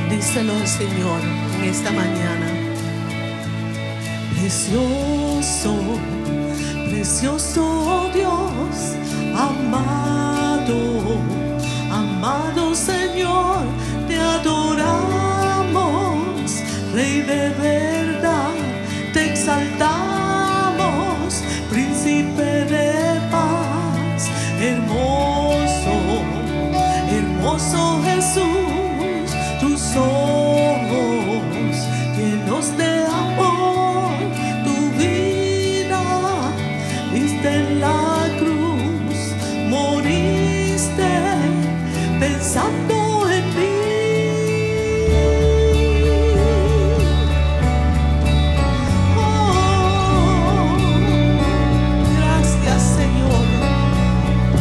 Díselo al Señor en esta mañana. Precioso, precioso Dios, amado, amado Señor, te adoramos, Rey de verdad, te exaltamos, Príncipe de paz, hermoso, hermoso Jesús, tus ojos llenos de amor, tu vida diste en la cruz, moriste pensando en mí. Oh, gracias Señor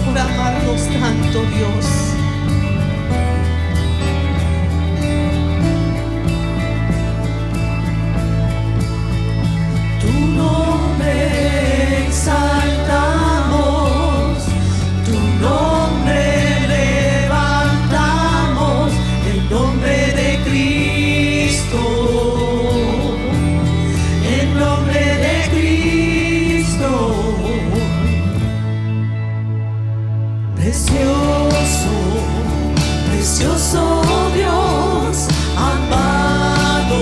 por amarnos tanto, Dios. Exaltamos, tu nombre levantamos, el nombre de Cristo, el nombre de Cristo. Precioso, precioso Dios, amado,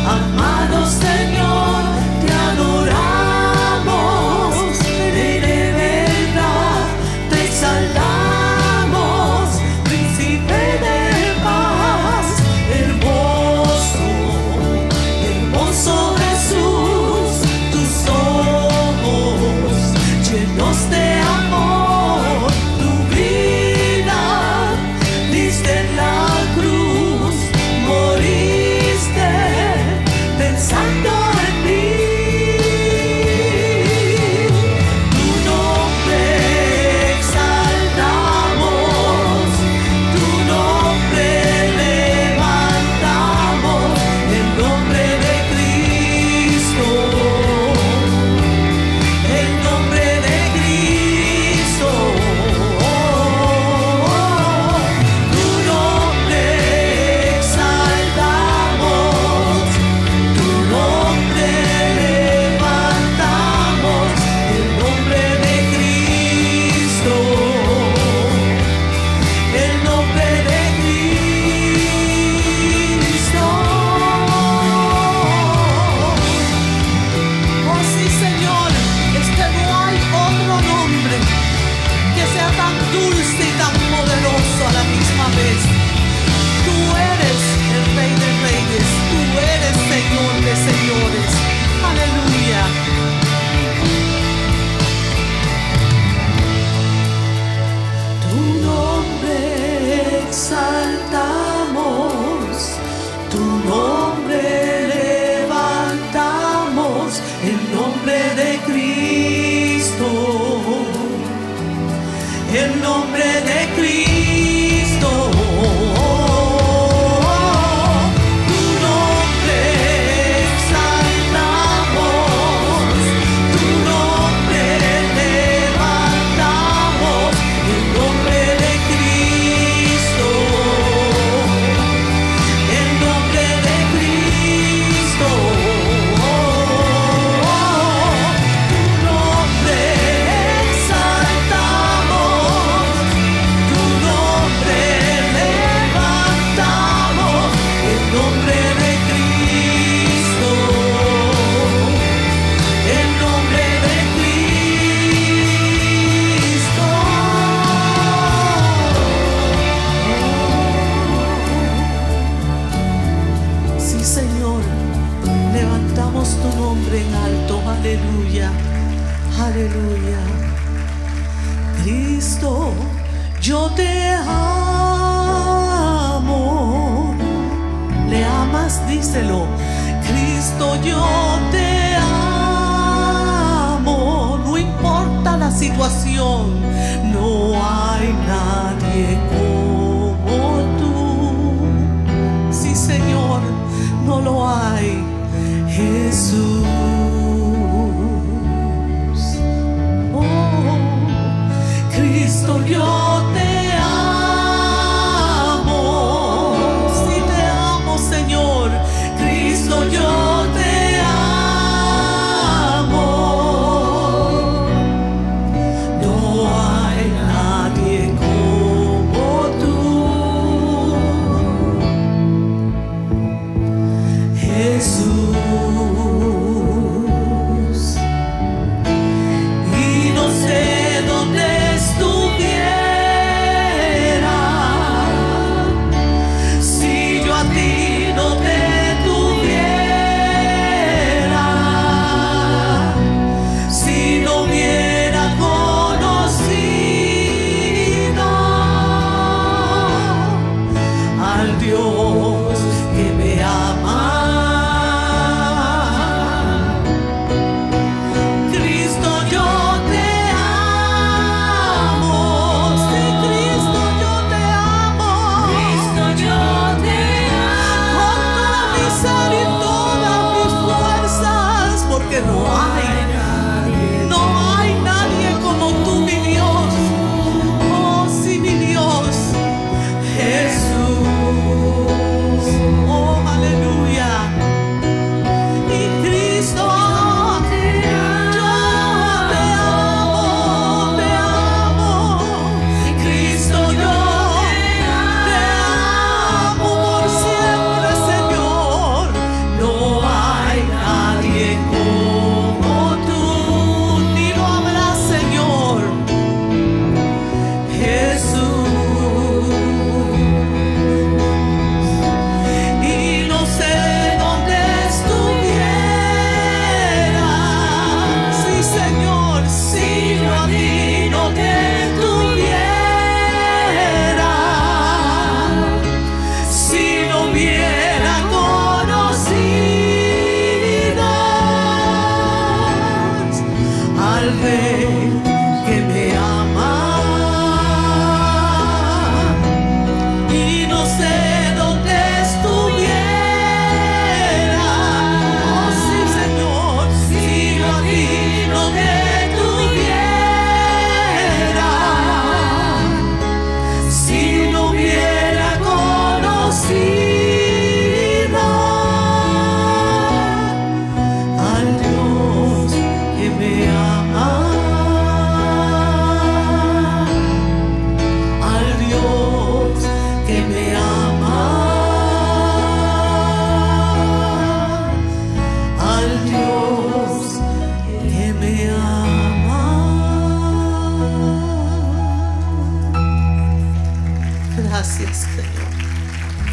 amado Señor, te adoramos, Rey de verdad, te exaltamos, Príncipe de paz, hermoso, hermoso Jesús, tus ojos llenos de amor, tu vida diste en la cruz, moriste pensando en mí. Tu nombre exaltamos, tu nombre levantamos, el nombre de Cristo, el nombre de Cristo. Tu nombre exaltamos, tu nombre levantamos, el nombre de Cristo, el nombre de Cristo. Oh sí Señor, es que no hay otro nombre que sea tan dulce y tan poderoso a la misma vez. Tú eres el Rey de Reyes, tú eres Señor de señores. Aleluya. Tu nombre exaltamos, tu nombre levantamos, el nombre de Cristo, el nombre de Cristo. Tu nombre exaltamos, tu nombre levantamos, el nombre de Cristo, el nombre de Cristo. Tu nombre exaltamos, tu nombre levantamos, el nombre de Cristo, el nombre de Cristo. Sí, Señor, levantamos tu nombre en alto. Aleluya, aleluya. Cristo, yo te amo. ¿Le amas? Díselo. Cristo, yo te amo. No importa la situación, no hay nadie como tú. Sí, Señor, no lo hay. Jesús. Oh, Cristo, yo te amo. Si te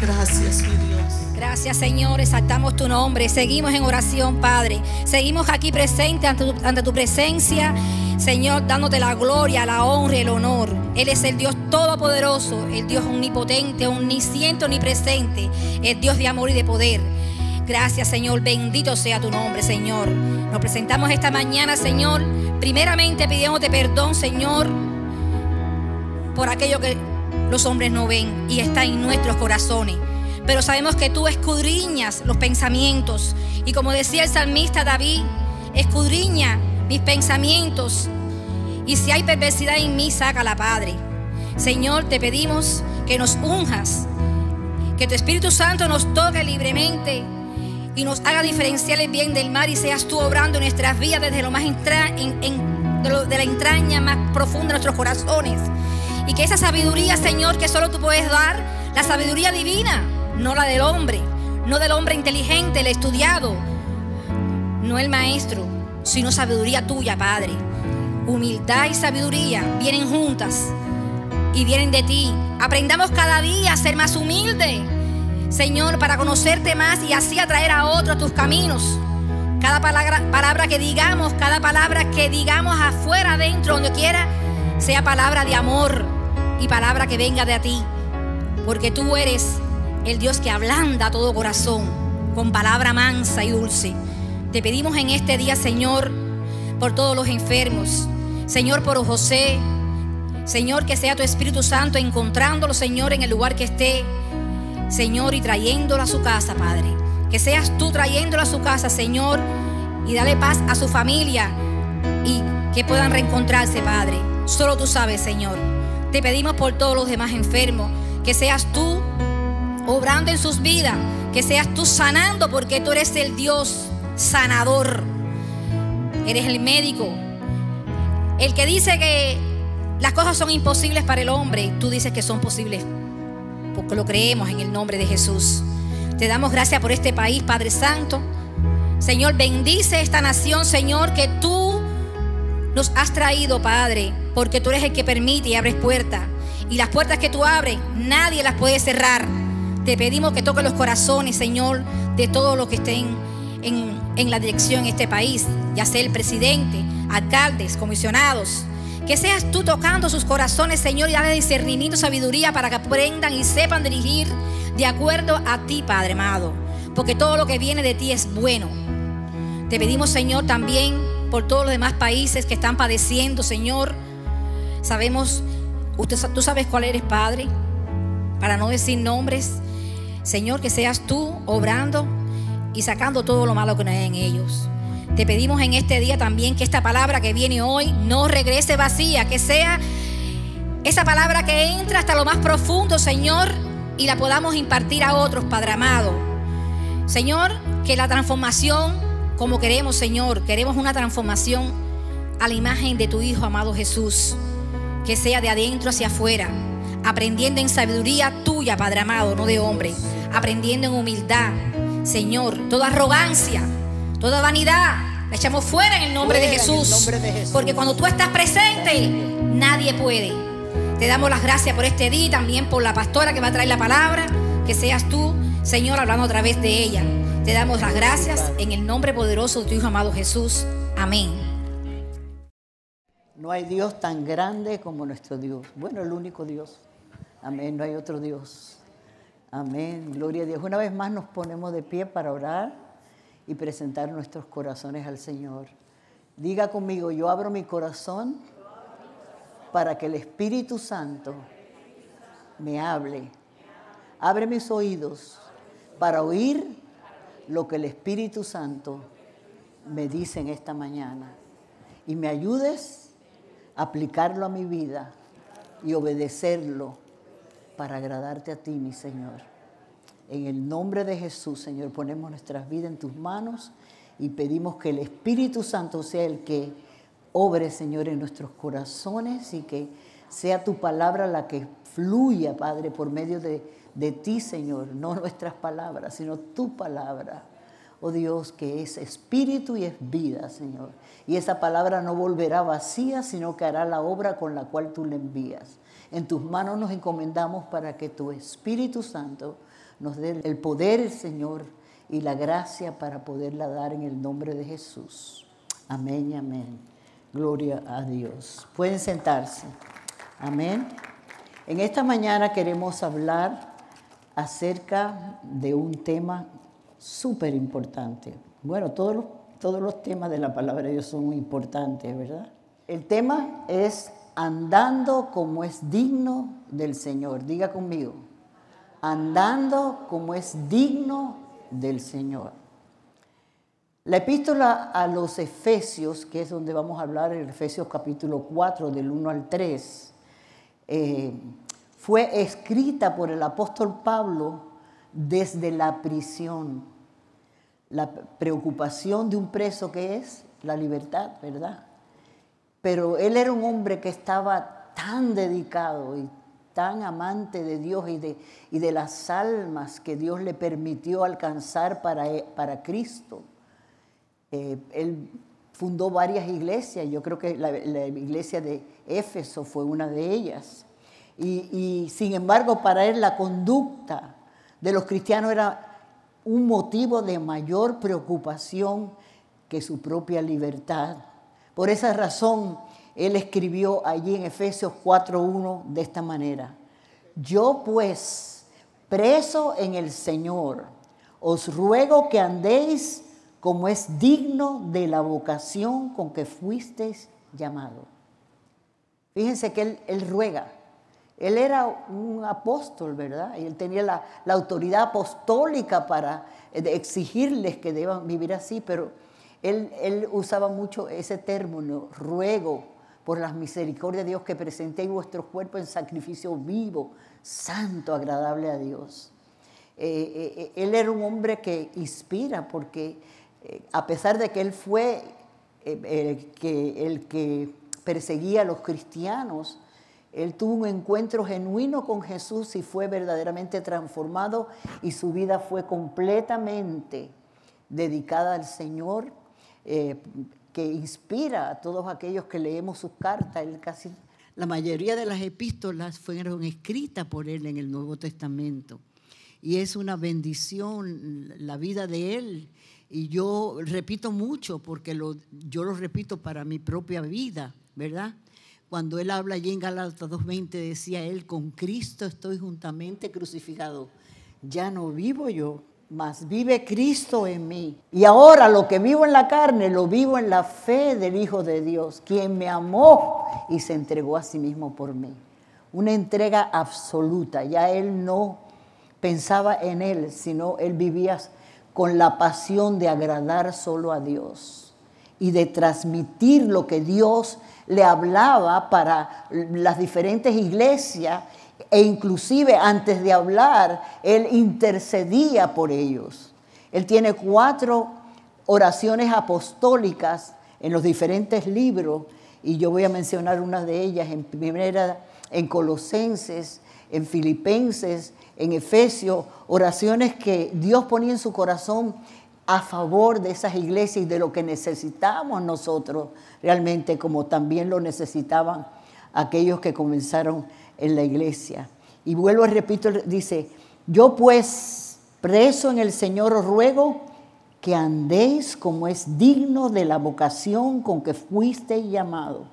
Gracias, mi Dios. Gracias, Señor, exaltamos tu nombre. Seguimos en oración, Padre. Seguimos aquí presentes ante tu presencia, Señor, dándote la gloria, la honra y el honor. Él es el Dios todopoderoso, el Dios omnipotente, omnisciente, omnipresente, el Dios de amor y de poder. Gracias, Señor, bendito sea tu nombre, Señor. Nos presentamos esta mañana, Señor, primeramente pidiéndote perdón, Señor, por aquello que los hombres no ven y está en nuestros corazones. Pero sabemos que tú escudriñas los pensamientos. Y como decía el salmista David, escudriña mis pensamientos. Y si hay perversidad en mí, sácala, Padre. Señor, te pedimos que nos unjas, que tu Espíritu Santo nos toque libremente y nos haga diferenciar el bien del mal, y seas tú obrando en nuestras vidas desde lo más de la entraña más profunda de nuestros corazones. Y que esa sabiduría, Señor, que solo tú puedes dar, la sabiduría divina, no la del hombre, no del hombre inteligente, el estudiado, no el maestro, sino sabiduría tuya, Padre. Humildad y sabiduría vienen juntas y vienen de ti. Aprendamos cada día a ser más humildes, Señor, para conocerte más y así atraer a otros a tus caminos. Cada palabra que digamos, cada palabra que digamos afuera, adentro, donde quiera, sea palabra de amor y palabra que venga de ti, porque tú eres el Dios que ablanda todo corazón con palabra mansa y dulce. Te pedimos en este día, Señor, por todos los enfermos, Señor, por José, Señor, que sea tu Espíritu Santo encontrándolo, Señor, en el lugar que esté, Señor, y trayéndolo a su casa, Padre. Que seas tú trayéndolo a su casa, Señor, y dale paz a su familia y que puedan reencontrarse, Padre. Solo tú sabes, Señor. Te pedimos por todos los demás enfermos, que seas tú obrando en sus vidas, que seas tú sanando, porque tú eres el Dios sanador. Eres el médico, el que dice que las cosas son imposibles para el hombre. Tú dices que son posibles porque lo creemos en el nombre de Jesús. Te damos gracias por este país, Padre Santo. Señor, bendice esta nación, Señor, que tú nos has traído, Padre, porque tú eres el que permite y abres puertas. Y las puertas que tú abres, nadie las puede cerrar. Te pedimos que toques los corazones, Señor, de todos los que estén en la dirección de este país, ya sea el presidente, alcaldes, comisionados. Que seas tú tocando sus corazones, Señor, y dale discernimiento y sabiduría para que aprendan y sepan dirigir de acuerdo a ti, Padre amado, porque todo lo que viene de ti es bueno. Te pedimos, Señor, también por todos los demás países que están padeciendo, Señor. Sabemos, tú sabes cuál eres, Padre, para no decir nombres. Señor, que seas tú obrando y sacando todo lo malo que no hay en ellos. Te pedimos en este día también que esta palabra que viene hoy no regrese vacía, que sea esa palabra que entra hasta lo más profundo, Señor, y la podamos impartir a otros, Padre amado. Señor, que la transformación, como queremos, Señor, queremos una transformación a la imagen de tu Hijo amado Jesús, que sea de adentro hacia afuera, aprendiendo en sabiduría tuya, Padre amado, no de hombre, aprendiendo en humildad, Señor, toda arrogancia, toda vanidad, la echamos fuera en el nombre de Jesús. Porque cuando tú estás presente, nadie puede. Te damos las gracias por este día y también por la pastora que va a traer la palabra. Que seas tú, Señor, hablando a través de ella. Te damos las gracias en el nombre poderoso de tu Hijo amado Jesús. Amén. No hay Dios tan grande como nuestro Dios. Bueno, el único Dios. Amén, no hay otro Dios. Amén, gloria a Dios. Una vez más nos ponemos de pie para orar y presentar nuestros corazones al Señor. Diga conmigo, yo abro mi corazón para que el Espíritu Santo me hable. Abre mis oídos para oír lo que el Espíritu Santo me dice en esta mañana. Y me ayudes a aplicarlo a mi vida y obedecerlo para agradarte a ti, mi Señor. En el nombre de Jesús, Señor, ponemos nuestras vidas en tus manos y pedimos que el Espíritu Santo sea el que obre, Señor, en nuestros corazones y que sea tu palabra la que fluya, Padre, por medio de ti, Señor. No nuestras palabras, sino tu palabra. Oh Dios, que es espíritu y es vida, Señor. Y esa palabra no volverá vacía, sino que hará la obra con la cual tú le envías. En tus manos nos encomendamos para que tu Espíritu Santo nos dé el poder, Señor, y la gracia para poderla dar en el nombre de Jesús. Amén y amén. Gloria a Dios. Pueden sentarse. Amén. En esta mañana queremos hablar acerca de un tema súper importante. Bueno, todos los temas de la palabra de Dios son muy importantes, ¿verdad? El tema es andando como es digno del Señor. Diga conmigo, andando como es digno del Señor. La epístola a los Efesios, que es donde vamos a hablar, en Efesios capítulo 4, del 1 al 3, fue escrita por el apóstol Pablo desde la prisión. La preocupación de un preso que es la libertad, ¿verdad? Pero él era un hombre que estaba tan dedicado y tan amante de Dios y de las almas que Dios le permitió alcanzar para Cristo. Él fundó varias iglesias, yo creo que la iglesia de Éfeso fue una de ellas. Y sin embargo, para él la conducta de los cristianos era un motivo de mayor preocupación que su propia libertad. Por esa razón, él escribió allí en Efesios 4:1 de esta manera: yo pues, preso en el Señor, os ruego que andéis como es digno de la vocación con que fuisteis llamados. Fíjense que él ruega. Él era un apóstol, ¿verdad? Y él tenía la autoridad apostólica para exigirles que deban vivir así, pero él usaba mucho ese término: ruego por las misericordias de Dios que presentéis vuestros cuerpos en sacrificio vivo, santo, agradable a Dios. Él era un hombre que inspira, porque a pesar de que él fue el que perseguía a los cristianos, él tuvo un encuentro genuino con Jesús y fue verdaderamente transformado, y su vida fue completamente dedicada al Señor, que inspira a todos aquellos que leemos sus cartas. La mayoría de las epístolas fueron escritas por él en el Nuevo Testamento, y es una bendición la vida de él. Y yo repito mucho, porque yo lo repito para mi propia vida, ¿verdad? Cuando él habla allí en Gálatas 2:20, decía él: con Cristo estoy juntamente crucificado. Ya no vivo yo, mas vive Cristo en mí. Y ahora lo que vivo en la carne, lo vivo en la fe del Hijo de Dios, quien me amó y se entregó a sí mismo por mí. Una entrega absoluta. Ya él no pensaba en él, sino él vivía con la pasión de agradar solo a Dios y de transmitir lo que Dios le hablaba para las diferentes iglesias, e inclusive antes de hablar, él intercedía por ellos. Él tiene 4 oraciones apostólicas en los diferentes libros, y yo voy a mencionar una de ellas. En Colosenses, en Filipenses, en Efesios, oraciones que Dios ponía en su corazón a favor de esas iglesias y de lo que necesitamos nosotros realmente, como también lo necesitaban aquellos que comenzaron en la iglesia. Y vuelvo a repetir, dice: yo pues, preso en el Señor, os ruego que andéis como es digno de la vocación con que fuisteis llamados.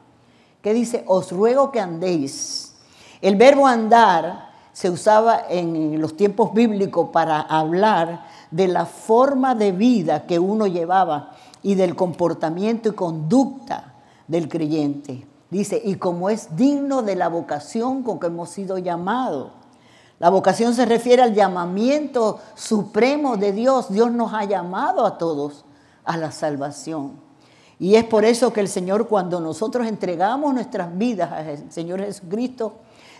¿Qué dice? Os ruego que andéis. El verbo andar se usaba en los tiempos bíblicos para hablar de la forma de vida que uno llevaba y del comportamiento y conducta del creyente. Dice: y como es digno de la vocación con que hemos sido llamados. La vocación se refiere al llamamiento supremo de Dios. Dios nos ha llamado a todos a la salvación. Y es por eso que el Señor, cuando nosotros entregamos nuestras vidas al Señor Jesucristo,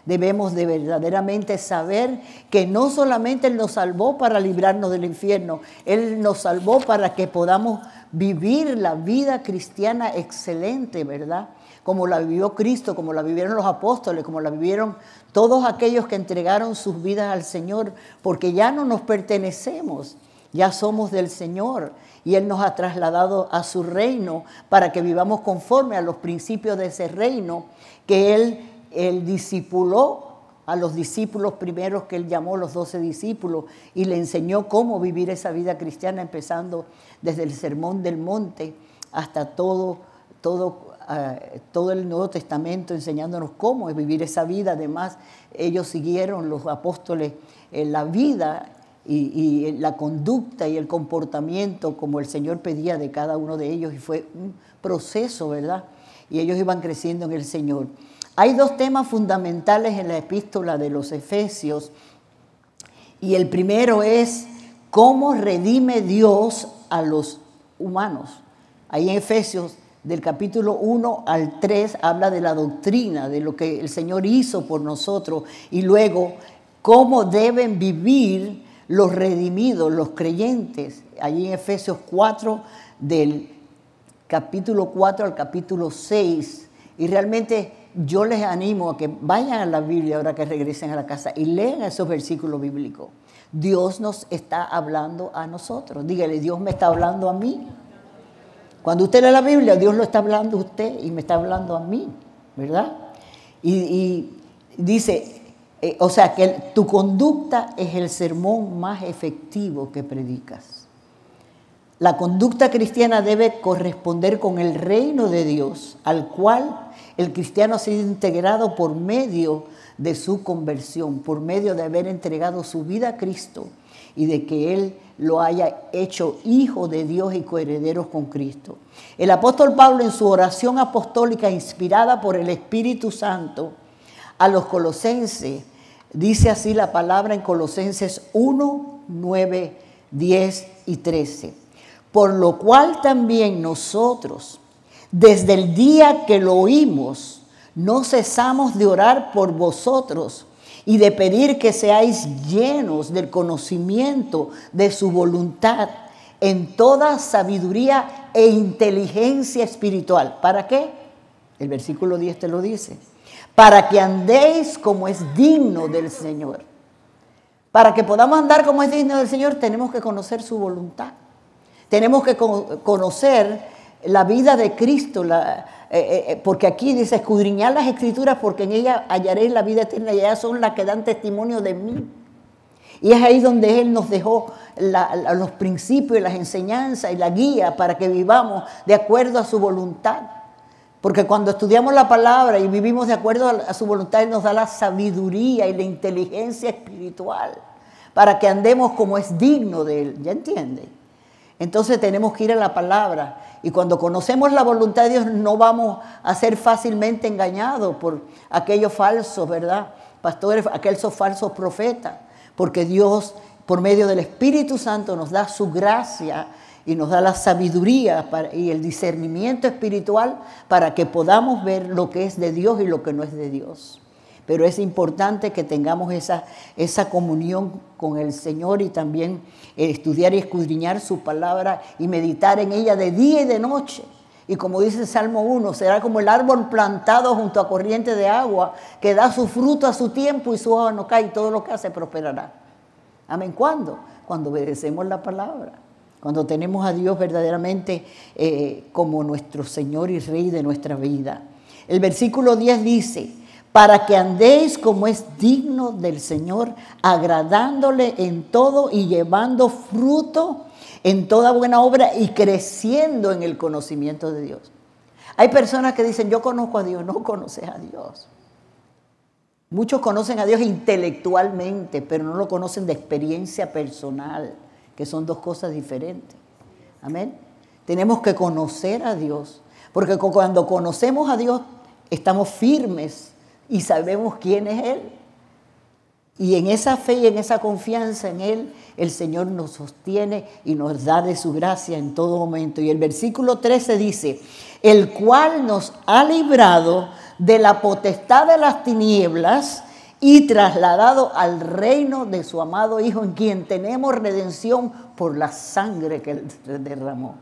debemos de verdaderamente saber que no solamente Él nos salvó para librarnos del infierno, Él nos salvó para que podamos vivir la vida cristiana excelente, ¿verdad? Como la vivió Cristo, como la vivieron los apóstoles, como la vivieron todos aquellos que entregaron sus vidas al Señor, porque ya no nos pertenecemos, ya somos del Señor, y Él nos ha trasladado a su reino para que vivamos conforme a los principios de ese reino que Él Él discipuló a los discípulos primeros que Él llamó, los 12 discípulos, y le enseñó cómo vivir esa vida cristiana, empezando desde el Sermón del Monte hasta todo el Nuevo Testamento, enseñándonos cómo es vivir esa vida. Además, ellos siguieron, los apóstoles, la vida y la conducta y el comportamiento como el Señor pedía de cada uno de ellos, y fue un proceso, ¿verdad? Y ellos iban creciendo en el Señor. Hay dos temas fundamentales en la epístola de los Efesios, y el primero es cómo redime Dios a los humanos. Ahí en Efesios, del capítulo 1 al 3, habla de la doctrina, de lo que el Señor hizo por nosotros, y luego cómo deben vivir los redimidos, los creyentes. Allí en Efesios 4, del capítulo 4 al capítulo 6, y realmente yo les animo a que vayan a la Biblia ahora que regresen a la casa y lean esos versículos bíblicos. Dios nos está hablando a nosotros. Dígale, Dios me está hablando a mí. Cuando usted lee la Biblia, Dios lo está hablando a usted y me está hablando a mí, ¿verdad? Y dice, o sea, que tu conducta es el sermón más efectivo que predicas. La conducta cristiana debe corresponder con el reino de Dios, al cual el cristiano ha sido integrado por medio de su conversión, por medio de haber entregado su vida a Cristo y de que Él lo haya hecho hijo de Dios y coherederos con Cristo. El apóstol Pablo, en su oración apostólica inspirada por el Espíritu Santo a los colosenses, dice así la palabra en Colosenses 1, 9, 10 y 13. Por lo cual también nosotros, desde el día que lo oímos, no cesamos de orar por vosotros y de pedir que seáis llenos del conocimiento de su voluntad en toda sabiduría e inteligencia espiritual. ¿Para qué? El versículo 10 te lo dice. Para que andéis como es digno del Señor. Para que podamos andar como es digno del Señor, tenemos que conocer su voluntad. Tenemos que conocer la vida de Cristo, porque aquí dice, escudriñad las Escrituras porque en ellas hallaréis la vida eterna y ellas son las que dan testimonio de mí. Y es ahí donde Él nos dejó los principios, las enseñanzas y la guía para que vivamos de acuerdo a su voluntad. Porque cuando estudiamos la palabra y vivimos de acuerdo a su voluntad, Él nos da la sabiduría y la inteligencia espiritual para que andemos como es digno de Él. ¿Ya entiende? Entonces tenemos que ir a la palabra. Y cuando conocemos la voluntad de Dios, no vamos a ser fácilmente engañados por aquellos falsos, ¿verdad? Pastores, aquellos falsos profetas. Porque Dios, por medio del Espíritu Santo, nos da su gracia y nos da la sabiduría y el discernimiento espiritual para que podamos ver lo que es de Dios y lo que no es de Dios. Pero es importante que tengamos esa comunión con el Señor y también estudiar y escudriñar su palabra y meditar en ella de día y de noche. Y como dice el Salmo 1, será como el árbol plantado junto a corriente de agua que da su fruto a su tiempo y su hoja no cae y todo lo que hace prosperará. Amén. ¿Cuándo? Cuando obedecemos la palabra. Cuando tenemos a Dios verdaderamente como nuestro Señor y Rey de nuestra vida. El versículo 10 dice, para que andéis como es digno del Señor, agradándole en todo y llevando fruto en toda buena obra y creciendo en el conocimiento de Dios. Hay personas que dicen, yo conozco a Dios. No conoces a Dios. Muchos conocen a Dios intelectualmente, pero no lo conocen de experiencia personal, que son dos cosas diferentes. Amén. Tenemos que conocer a Dios, porque cuando conocemos a Dios, estamos firmes y sabemos quién es Él. Y en esa fe y en esa confianza en Él, el Señor nos sostiene y nos da de su gracia en todo momento. Y el versículo 13 dice, el cual nos ha librado de la potestad de las tinieblas y trasladado al reino de su amado Hijo, en quien tenemos redención por la sangre que Él derramó.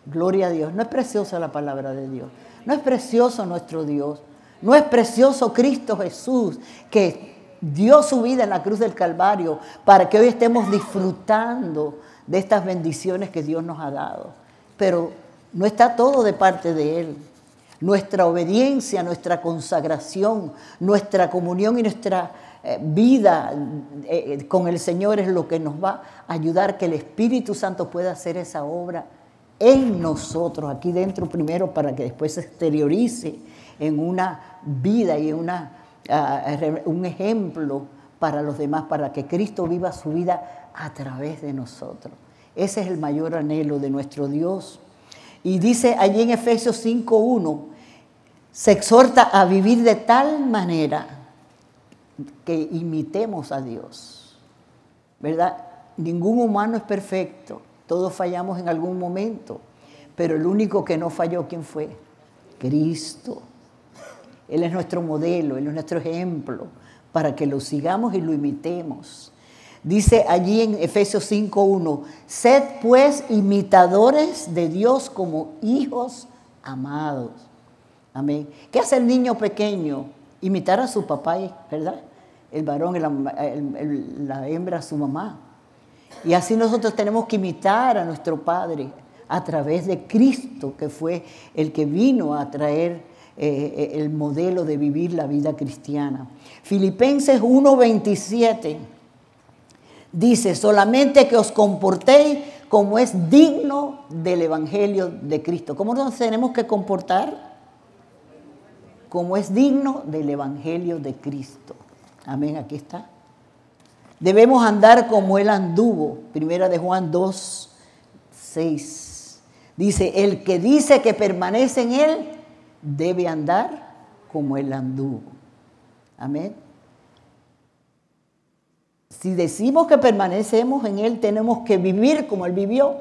Gloria a Dios. ¿No es preciosa la palabra de Dios? ¿No es precioso nuestro Dios? ¿No es precioso Cristo Jesús que dio su vida en la cruz del Calvario para que hoy estemos disfrutando de estas bendiciones que Dios nos ha dado? Pero no está todo de parte de Él. Nuestra obediencia, nuestra consagración, nuestra comunión y nuestra vida con el Señor es lo que nos va a ayudar que el Espíritu Santo pueda hacer esa obra en nosotros, aquí dentro primero, para que después se exteriorice en una vida y en un ejemplo para los demás, para que Cristo viva su vida a través de nosotros. Ese es el mayor anhelo de nuestro Dios. Y dice allí en Efesios 5:1, se exhorta a vivir de tal manera que imitemos a Dios, ¿verdad? Ningún humano es perfecto, todos fallamos en algún momento, pero el único que no falló, ¿quién fue? Cristo. Él es nuestro modelo, Él es nuestro ejemplo, para que lo sigamos y lo imitemos. Dice allí en Efesios 5:1, sed pues imitadores de Dios como hijos amados. Amén. ¿Qué hace el niño pequeño? Imitar a su papá, ¿verdad? El varón, la hembra a su mamá. Y así nosotros tenemos que imitar a nuestro Padre a través de Cristo, que fue el que vino a traer el modelo de vivir la vida cristiana. Filipenses 1:27 dice, solamente que os comportéis como es digno del Evangelio de Cristo. ¿Cómo nos tenemos que comportar? Como es digno del Evangelio de Cristo. Amén, aquí está. Debemos andar como Él anduvo. Primera de Juan 2:6. Dice, el que dice que permanece en Él, debe andar como Él anduvo. Amén. Si decimos que permanecemos en Él, tenemos que vivir como Él vivió.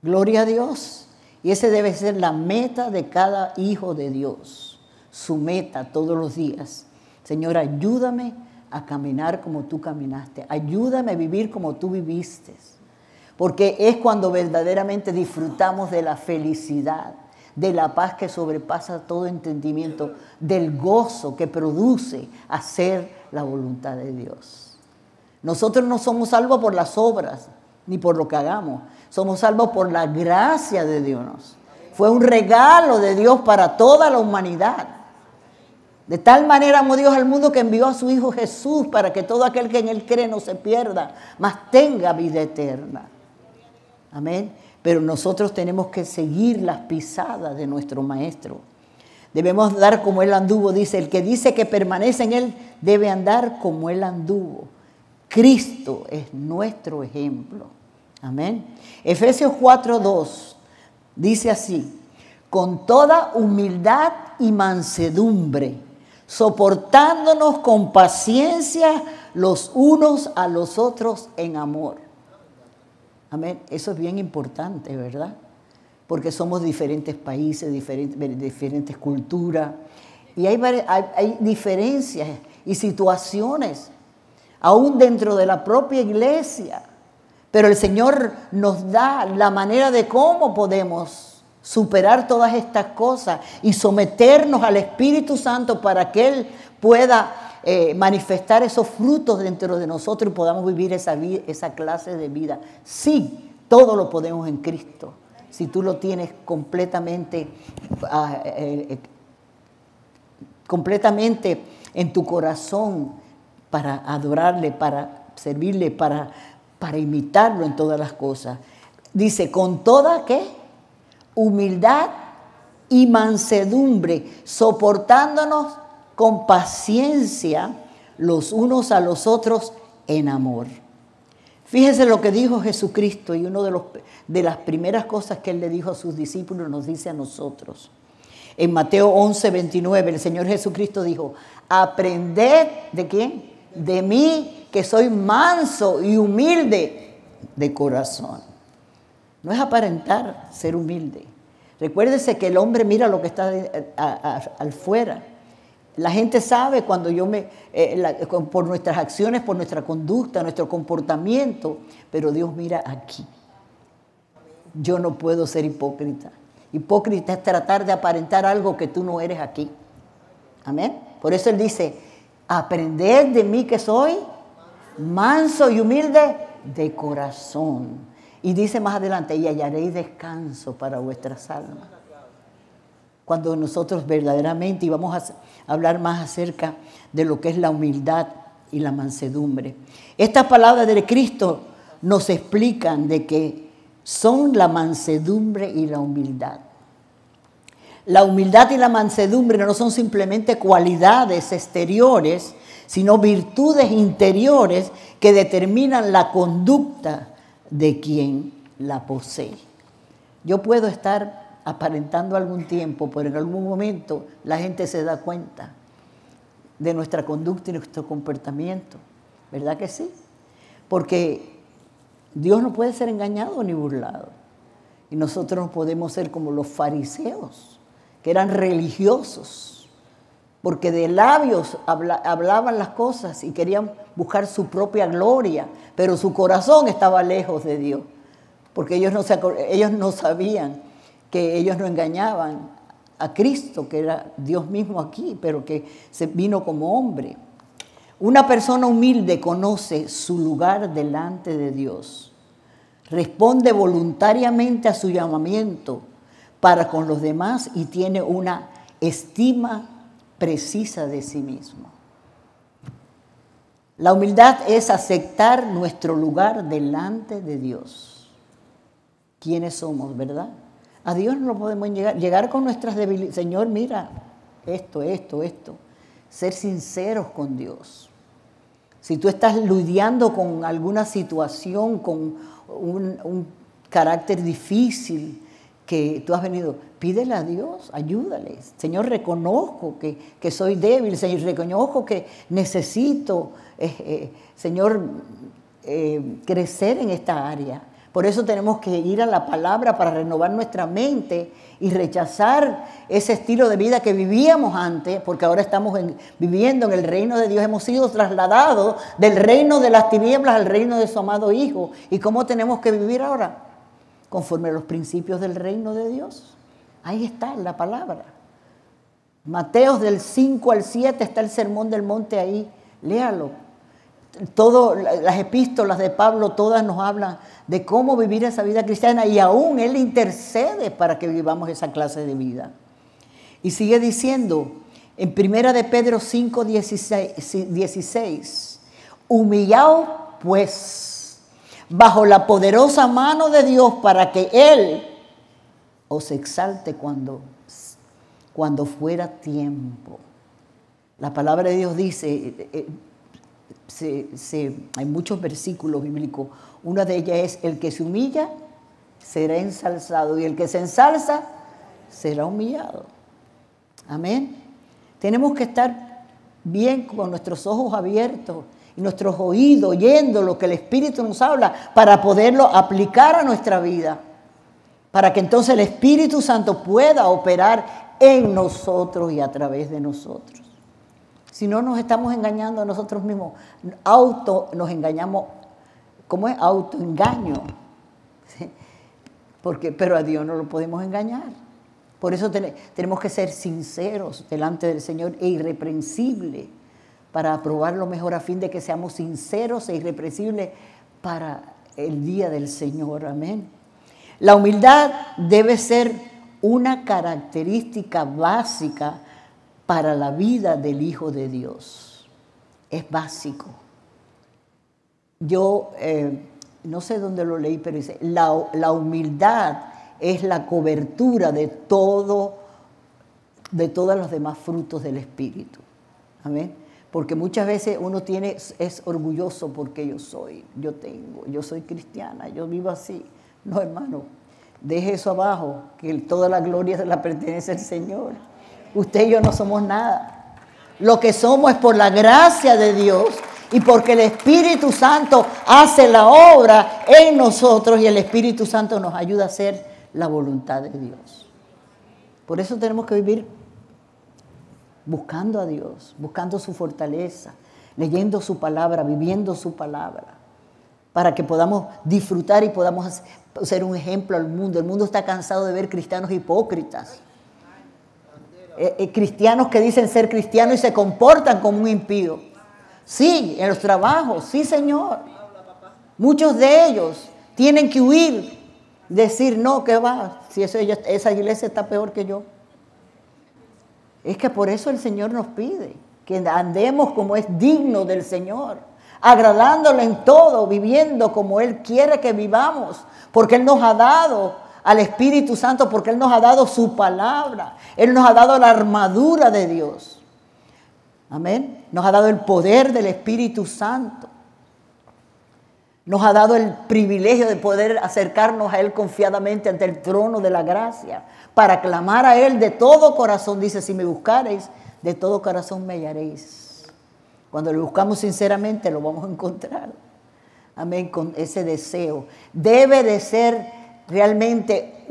Gloria a Dios. Y ese debe ser la meta de cada hijo de Dios. Su meta todos los días. Señor, ayúdame a caminar como tú caminaste. Ayúdame a vivir como tú viviste. Porque es cuando verdaderamente disfrutamos de la felicidad, de la paz que sobrepasa todo entendimiento, del gozo que produce hacer la voluntad de Dios. Nosotros no somos salvos por las obras, ni por lo que hagamos. Somos salvos por la gracia de Dios. Fue un regalo de Dios para toda la humanidad. De tal manera amó Dios al mundo que envió a su Hijo Jesús para que todo aquel que en Él cree no se pierda, mas tenga vida eterna. Amén. Pero nosotros tenemos que seguir las pisadas de nuestro Maestro. Debemos dar como Él anduvo. Dice, el que dice que permanece en Él debe andar como Él anduvo. Cristo es nuestro ejemplo. Amén. Efesios 4:2 dice así, con toda humildad y mansedumbre, soportándonos con paciencia los unos a los otros en amor. Amén. Eso es bien importante, ¿verdad? Porque somos diferentes países, diferentes culturas. Y hay diferencias y situaciones, aún dentro de la propia iglesia. Pero el Señor nos da la manera de cómo podemos superar todas estas cosas y someternos al Espíritu Santo para que Él pueda manifestar esos frutos dentro de nosotros y podamos vivir esa clase de vida. Sí, todo lo podemos en Cristo. Si tú lo tienes completamente en tu corazón para adorarle, para servirle, para imitarlo en todas las cosas. Dice, con toda, ¿qué? Humildad y mansedumbre, soportándonos con paciencia los unos a los otros en amor. Fíjese lo que dijo Jesucristo y una de las primeras cosas que Él le dijo a sus discípulos nos dice a nosotros. En Mateo 11:29 el Señor Jesucristo dijo, aprended, ¿de quién? De mí, que soy manso y humilde de corazón. No es aparentar ser humilde. Recuérdese que el hombre mira lo que está al fuera. La gente sabe cuando por nuestras acciones, por nuestra conducta, nuestro comportamiento, pero Dios mira aquí. Yo no puedo ser hipócrita. Hipócrita es tratar de aparentar algo que tú no eres aquí. Amén. Por eso Él dice, aprended de mí que soy manso y humilde de corazón. Y dice más adelante, y hallaréis descanso para vuestras almas. cuando nosotros verdaderamente, y vamos a hablar más acerca de lo que es la humildad y la mansedumbre. Estas palabras de Cristo nos explican de que son la mansedumbre y la humildad. La humildad y la mansedumbre no son simplemente cualidades exteriores, sino virtudes interiores que determinan la conducta de quien la posee. Yo puedo estar aparentando algún tiempo, pero en algún momento la gente se da cuenta de nuestra conducta y nuestro comportamiento. ¿Verdad que sí? Porque Dios no puede ser engañado ni burlado. Y nosotros no podemos ser como los fariseos, que eran religiosos, porque de labios hablaban las cosas y querían buscar su propia gloria, pero su corazón estaba lejos de Dios, porque ellos no sabían que ellos no engañaban a Cristo, que era Dios mismo aquí, pero que se vino como hombre. Una persona humilde conoce su lugar delante de Dios, responde voluntariamente a su llamamiento para con los demás y tiene una estima precisa de sí mismo. La humildad es aceptar nuestro lugar delante de Dios. ¿Quiénes somos, verdad? A Dios no lo podemos llegar con nuestras debilidades. Señor, mira, esto. Ser sinceros con Dios. Si tú estás lidiando con alguna situación, con un carácter difícil que tú has venido, pídele a Dios, ayúdale. Señor, reconozco que soy débil. Señor, reconozco que necesito, Señor, crecer en esta área. Por eso tenemos que ir a la palabra para renovar nuestra mente y rechazar ese estilo de vida que vivíamos antes, porque ahora estamos viviendo en el reino de Dios. Hemos sido trasladados del reino de las tinieblas al reino de su amado Hijo. ¿Y cómo tenemos que vivir ahora? Conforme a los principios del reino de Dios. Ahí está la palabra. Mateos del 5 al 7 está el sermón del monte ahí. Léalo. Todas las epístolas de Pablo, todas nos hablan de cómo vivir esa vida cristiana, y aún él intercede para que vivamos esa clase de vida. Y sigue diciendo en 1 de Pedro 5, 16, humillaos pues bajo la poderosa mano de Dios para que Él os exalte cuando fuera tiempo. La palabra de Dios dice, hay muchos versículos bíblicos. Una de ellas es: el que se humilla será ensalzado, y el que se ensalza será humillado. Amén. Tenemos que estar bien con nuestros ojos abiertos y nuestros oídos oyendo lo que el Espíritu nos habla, para poderlo aplicar a nuestra vida, para que entonces el Espíritu Santo pueda operar en nosotros y a través de nosotros. Si no, nos estamos engañando a nosotros mismos. Nos engañamos. ¿Cómo es? Autoengaño. ¿Sí? Pero a Dios no lo podemos engañar. Por eso tenemos que ser sinceros delante del Señor e irreprensibles, para aprobar lo mejor, a fin de que seamos sinceros e irreprensibles para el día del Señor. Amén. La humildad debe ser una característica básica para la vida del Hijo de Dios. Es básico. Yo no sé dónde lo leí, pero dice, la humildad es la cobertura de todos los demás frutos del Espíritu. Amén. Porque muchas veces uno es orgulloso porque yo soy cristiana, yo vivo así. No, hermano, deje eso abajo, que toda la gloria se la pertenece al Señor. Usted y yo no somos nada. Lo que somos es por la gracia de Dios y porque el Espíritu Santo hace la obra en nosotros, y el Espíritu Santo nos ayuda a hacer la voluntad de Dios. Por eso tenemos que vivir buscando a Dios, buscando su fortaleza, leyendo su palabra, viviendo su palabra, para que podamos disfrutar y podamos ser un ejemplo al mundo. El mundo está cansado de ver cristianos hipócritas. Cristianos que dicen ser cristianos y se comportan como un impío. Sí, en los trabajos, sí, Señor. Muchos de ellos tienen que huir, decir, no, ¿qué va? Si esa iglesia está peor que yo. Es que por eso el Señor nos pide que andemos como es digno del Señor, agradándole en todo, viviendo como Él quiere que vivamos, porque Él nos ha dado al Espíritu Santo, porque Él nos ha dado su palabra, Él nos ha dado la armadura de Dios. Amén. Nos ha dado el poder del Espíritu Santo. Nos ha dado el privilegio de poder acercarnos a Él confiadamente ante el trono de la gracia, para clamar a Él de todo corazón. Dice, si me buscareis, de todo corazón me hallaréis. Cuando lo buscamos sinceramente, lo vamos a encontrar. Amén, con ese deseo. Debe de ser realmente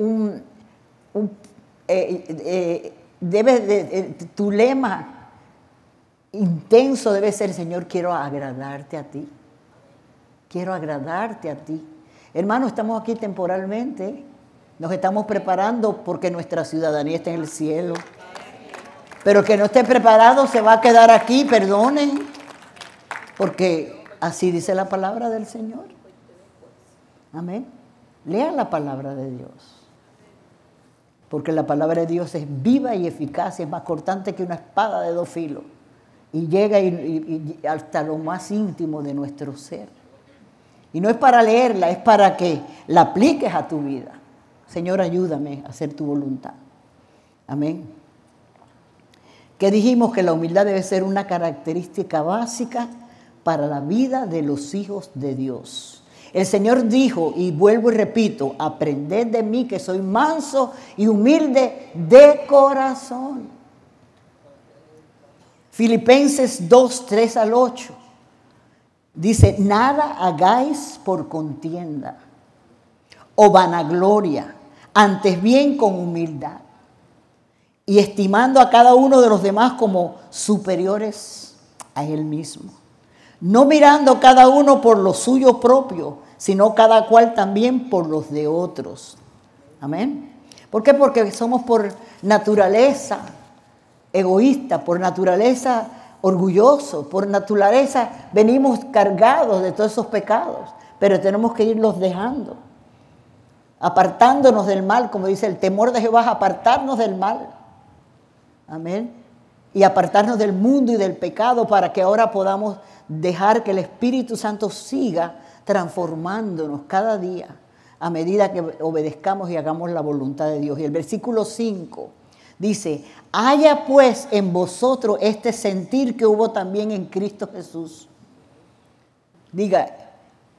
tu lema intenso debe ser, Señor, quiero agradarte a ti. Quiero agradarte a ti. Hermano, estamos aquí temporalmente. Nos estamos preparando porque nuestra ciudadanía está en el cielo. Pero el que no esté preparado se va a quedar aquí, perdonen. Porque así dice la palabra del Señor. Amén. Lean la palabra de Dios. Porque la palabra de Dios es viva y eficaz, es más cortante que una espada de 2 filos. Y llega y hasta lo más íntimo de nuestro ser. Y no es para leerla, es para que la apliques a tu vida. Señor, ayúdame a hacer tu voluntad. Amén. Que dijimos que la humildad debe ser una característica básica para la vida de los hijos de Dios. El Señor dijo, y vuelvo y repito, aprended de mí que soy manso y humilde de corazón. Filipenses 2, 3 al 8. Dice, nada hagáis por contienda o vanagloria, antes bien con humildad, y estimando a cada uno de los demás como superiores a él mismo, no mirando cada uno por lo suyo propio, sino cada cual también por los de otros. Amén. ¿Por qué? Porque somos por naturaleza egoístas, por naturaleza orgullosos, por naturaleza venimos cargados de todos esos pecados, pero tenemos que irlos dejando, apartándonos del mal, como dice el temor de Jehová, apartarnos del mal. Amén. Y apartarnos del mundo y del pecado para que ahora podamos dejar que el Espíritu Santo siga transformándonos cada día a medida que obedezcamos y hagamos la voluntad de Dios. Y el versículo 5 dice, haya pues en vosotros este sentir que hubo también en Cristo Jesús. Diga,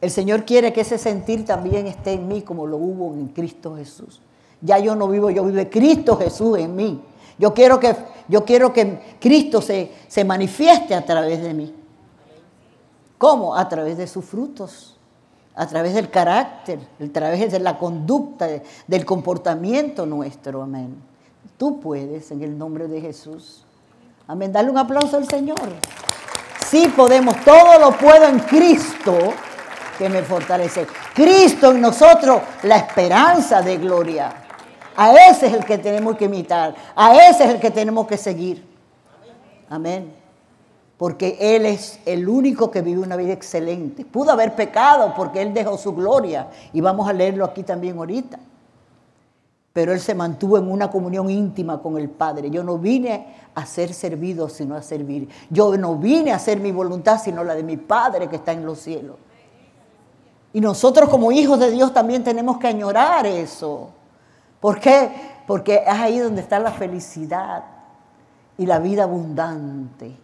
el Señor quiere que ese sentir también esté en mí como lo hubo en Cristo Jesús. Ya yo no vivo, yo vive Cristo Jesús en mí. Yo quiero que Cristo se manifieste a través de mí. ¿Cómo? A través de sus frutos, a través del carácter, a través de la conducta, del comportamiento nuestro. Amén. Tú puedes en el nombre de Jesús. Amén. Dale un aplauso al Señor. Sí podemos, todo lo puedo en Cristo que me fortalece. Cristo en nosotros, la esperanza de gloria. A ese es el que tenemos que imitar, a ese es el que tenemos que seguir. Amén. Porque Él es el único que vive una vida excelente. Pudo haber pecado porque Él dejó su gloria. Y vamos a leerlo aquí también ahorita. Pero Él se mantuvo en una comunión íntima con el Padre. Yo no vine a ser servido, sino a servir. Yo no vine a hacer mi voluntad, sino la de mi Padre que está en los cielos. Y nosotros como hijos de Dios también tenemos que añorar eso. ¿Por qué? Porque es ahí donde está la felicidad y la vida abundante.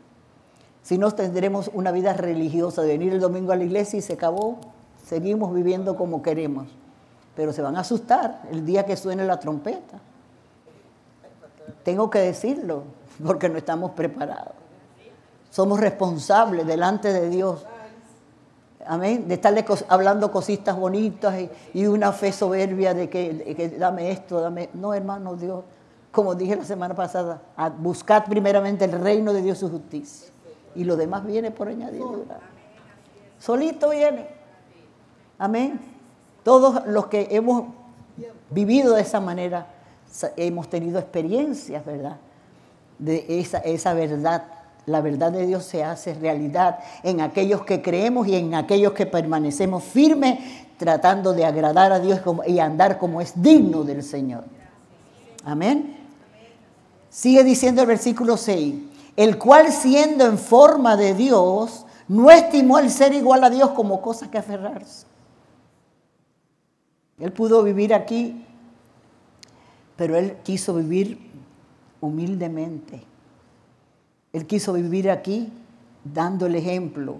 Si no, tendremos una vida religiosa de venir el domingo a la iglesia y se acabó. Seguimos viviendo como queremos. Pero se van a asustar el día que suene la trompeta. Tengo que decirlo, porque no estamos preparados. Somos responsables delante de Dios. Amén. De estarle hablando cositas bonitas y una fe soberbia de que dame esto, dame. No, hermano, Dios, como dije la semana pasada, a buscar primeramente el reino de Dios y su justicia. Y lo demás viene por añadidura. Solito viene. Amén. Todos los que hemos vivido de esa manera hemos tenido experiencias, ¿verdad? De esa verdad. La verdad de Dios se hace realidad en aquellos que creemos y en aquellos que permanecemos firmes, tratando de agradar a Dios y andar como es digno del Señor. Amén. Sigue diciendo el versículo 6, el cual siendo en forma de Dios, no estimó el ser igual a Dios como cosa que aferrarse. Él pudo vivir aquí, pero él quiso vivir humildemente. Él quiso vivir aquí dando el ejemplo.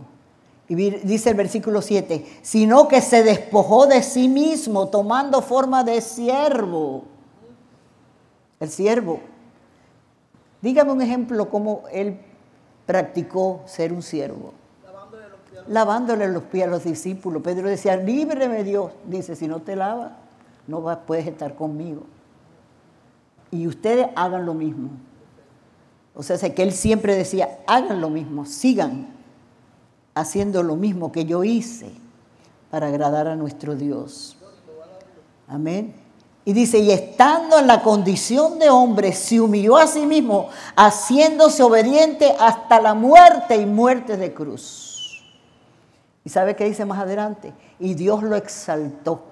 Y dice el versículo 7, sino que se despojó de sí mismo, tomando forma de siervo. El siervo. Dígame un ejemplo cómo él practicó ser un siervo. Lavándole los pies a los discípulos. Pedro decía, líbreme Dios. Dice, si no te lavas, no puedes estar conmigo. Y ustedes hagan lo mismo. O sea, que él siempre decía, hagan lo mismo, sigan haciendo lo mismo que yo hice para agradar a nuestro Dios. Amén. Y dice, y estando en la condición de hombre, se humilló a sí mismo, haciéndose obediente hasta la muerte y muerte de cruz. ¿Y sabe qué dice más adelante? Y Dios lo exaltó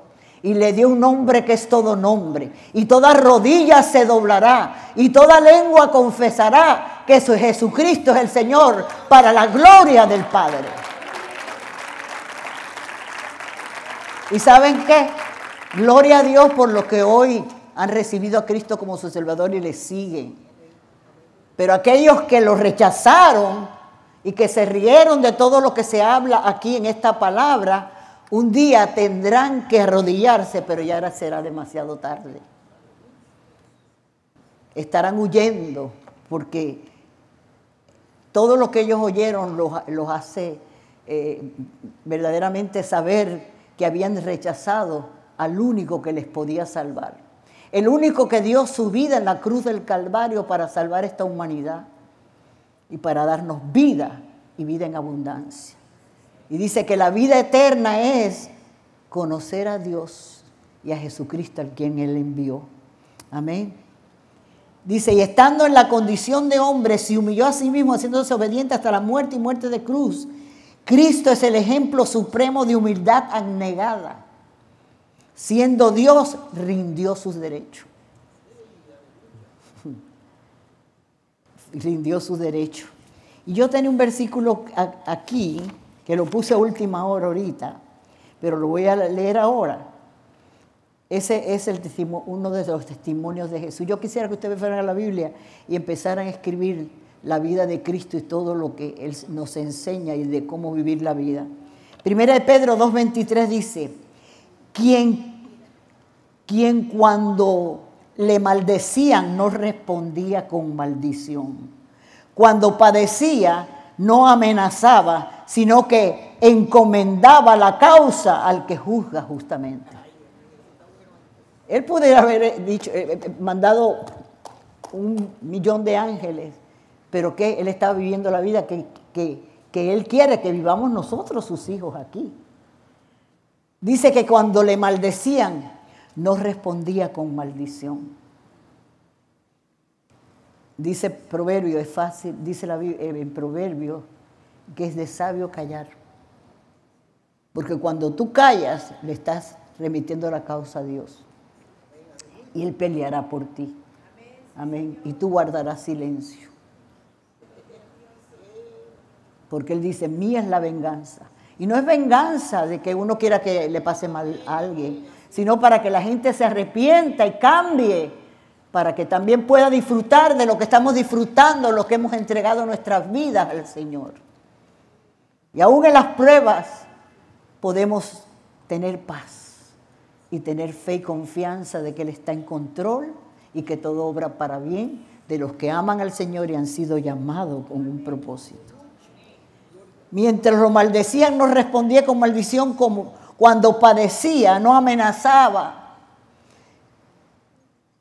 y le dio un nombre que es todo nombre. Y toda rodilla se doblará y toda lengua confesará que Jesucristo es el Señor, para la gloria del Padre. ¿Y saben qué? Gloria a Dios por los que hoy han recibido a Cristo como su Salvador y le siguen. Pero aquellos que lo rechazaron y que se rieron de todo lo que se habla aquí en esta palabra, un día tendrán que arrodillarse, pero ya será demasiado tarde. Estarán huyendo porque todo lo que ellos oyeron los hace verdaderamente saber que habían rechazado al único que les podía salvar. El único que dio su vida en la cruz del Calvario para salvar esta humanidad y para darnos vida y vida en abundancia. Y dice que la vida eterna es conocer a Dios y a Jesucristo, al quien Él envió. Amén. Dice, y estando en la condición de hombre, se humilló a sí mismo, haciéndose obediente hasta la muerte y muerte de cruz. Cristo es el ejemplo supremo de humildad abnegada. Siendo Dios, rindió sus derechos. Rindió sus derechos. Y yo tenía un versículo aquí, que lo puse a última hora ahorita, pero lo voy a leer ahora. Ese es uno de los testimonios de Jesús. Yo quisiera que ustedes fueran a la Biblia y empezaran a escribir la vida de Cristo y todo lo que Él nos enseña y de cómo vivir la vida. Primera de Pedro 2:23 dice, quien cuando le maldecían no respondía con maldición. Cuando padecía no amenazaba, sino que encomendaba la causa al que juzga justamente. Él pudiera haber mandado 1,000,000 de ángeles, pero que Él estaba viviendo la vida que Él quiere que vivamos nosotros, sus hijos, aquí. Dice que cuando le maldecían, no respondía con maldición. Dice Proverbio, es fácil, dice en Proverbio, que es de sabio callar. Porque cuando tú callas, le estás remitiendo la causa a Dios. Y Él peleará por ti. Amén. Y tú guardarás silencio. Porque Él dice, mía es la venganza. Y no es venganza de que uno quiera que le pase mal a alguien, sino para que la gente se arrepienta y cambie, para que también pueda disfrutar de lo que estamos disfrutando, lo que hemos entregado nuestras vidas al Señor. Y aún en las pruebas podemos tener paz y tener fe y confianza de que Él está en control y que todo obra para bien de los que aman al Señor y han sido llamados con un propósito. Mientras lo maldecían, no respondía con maldición, como cuando padecía, no amenazaba,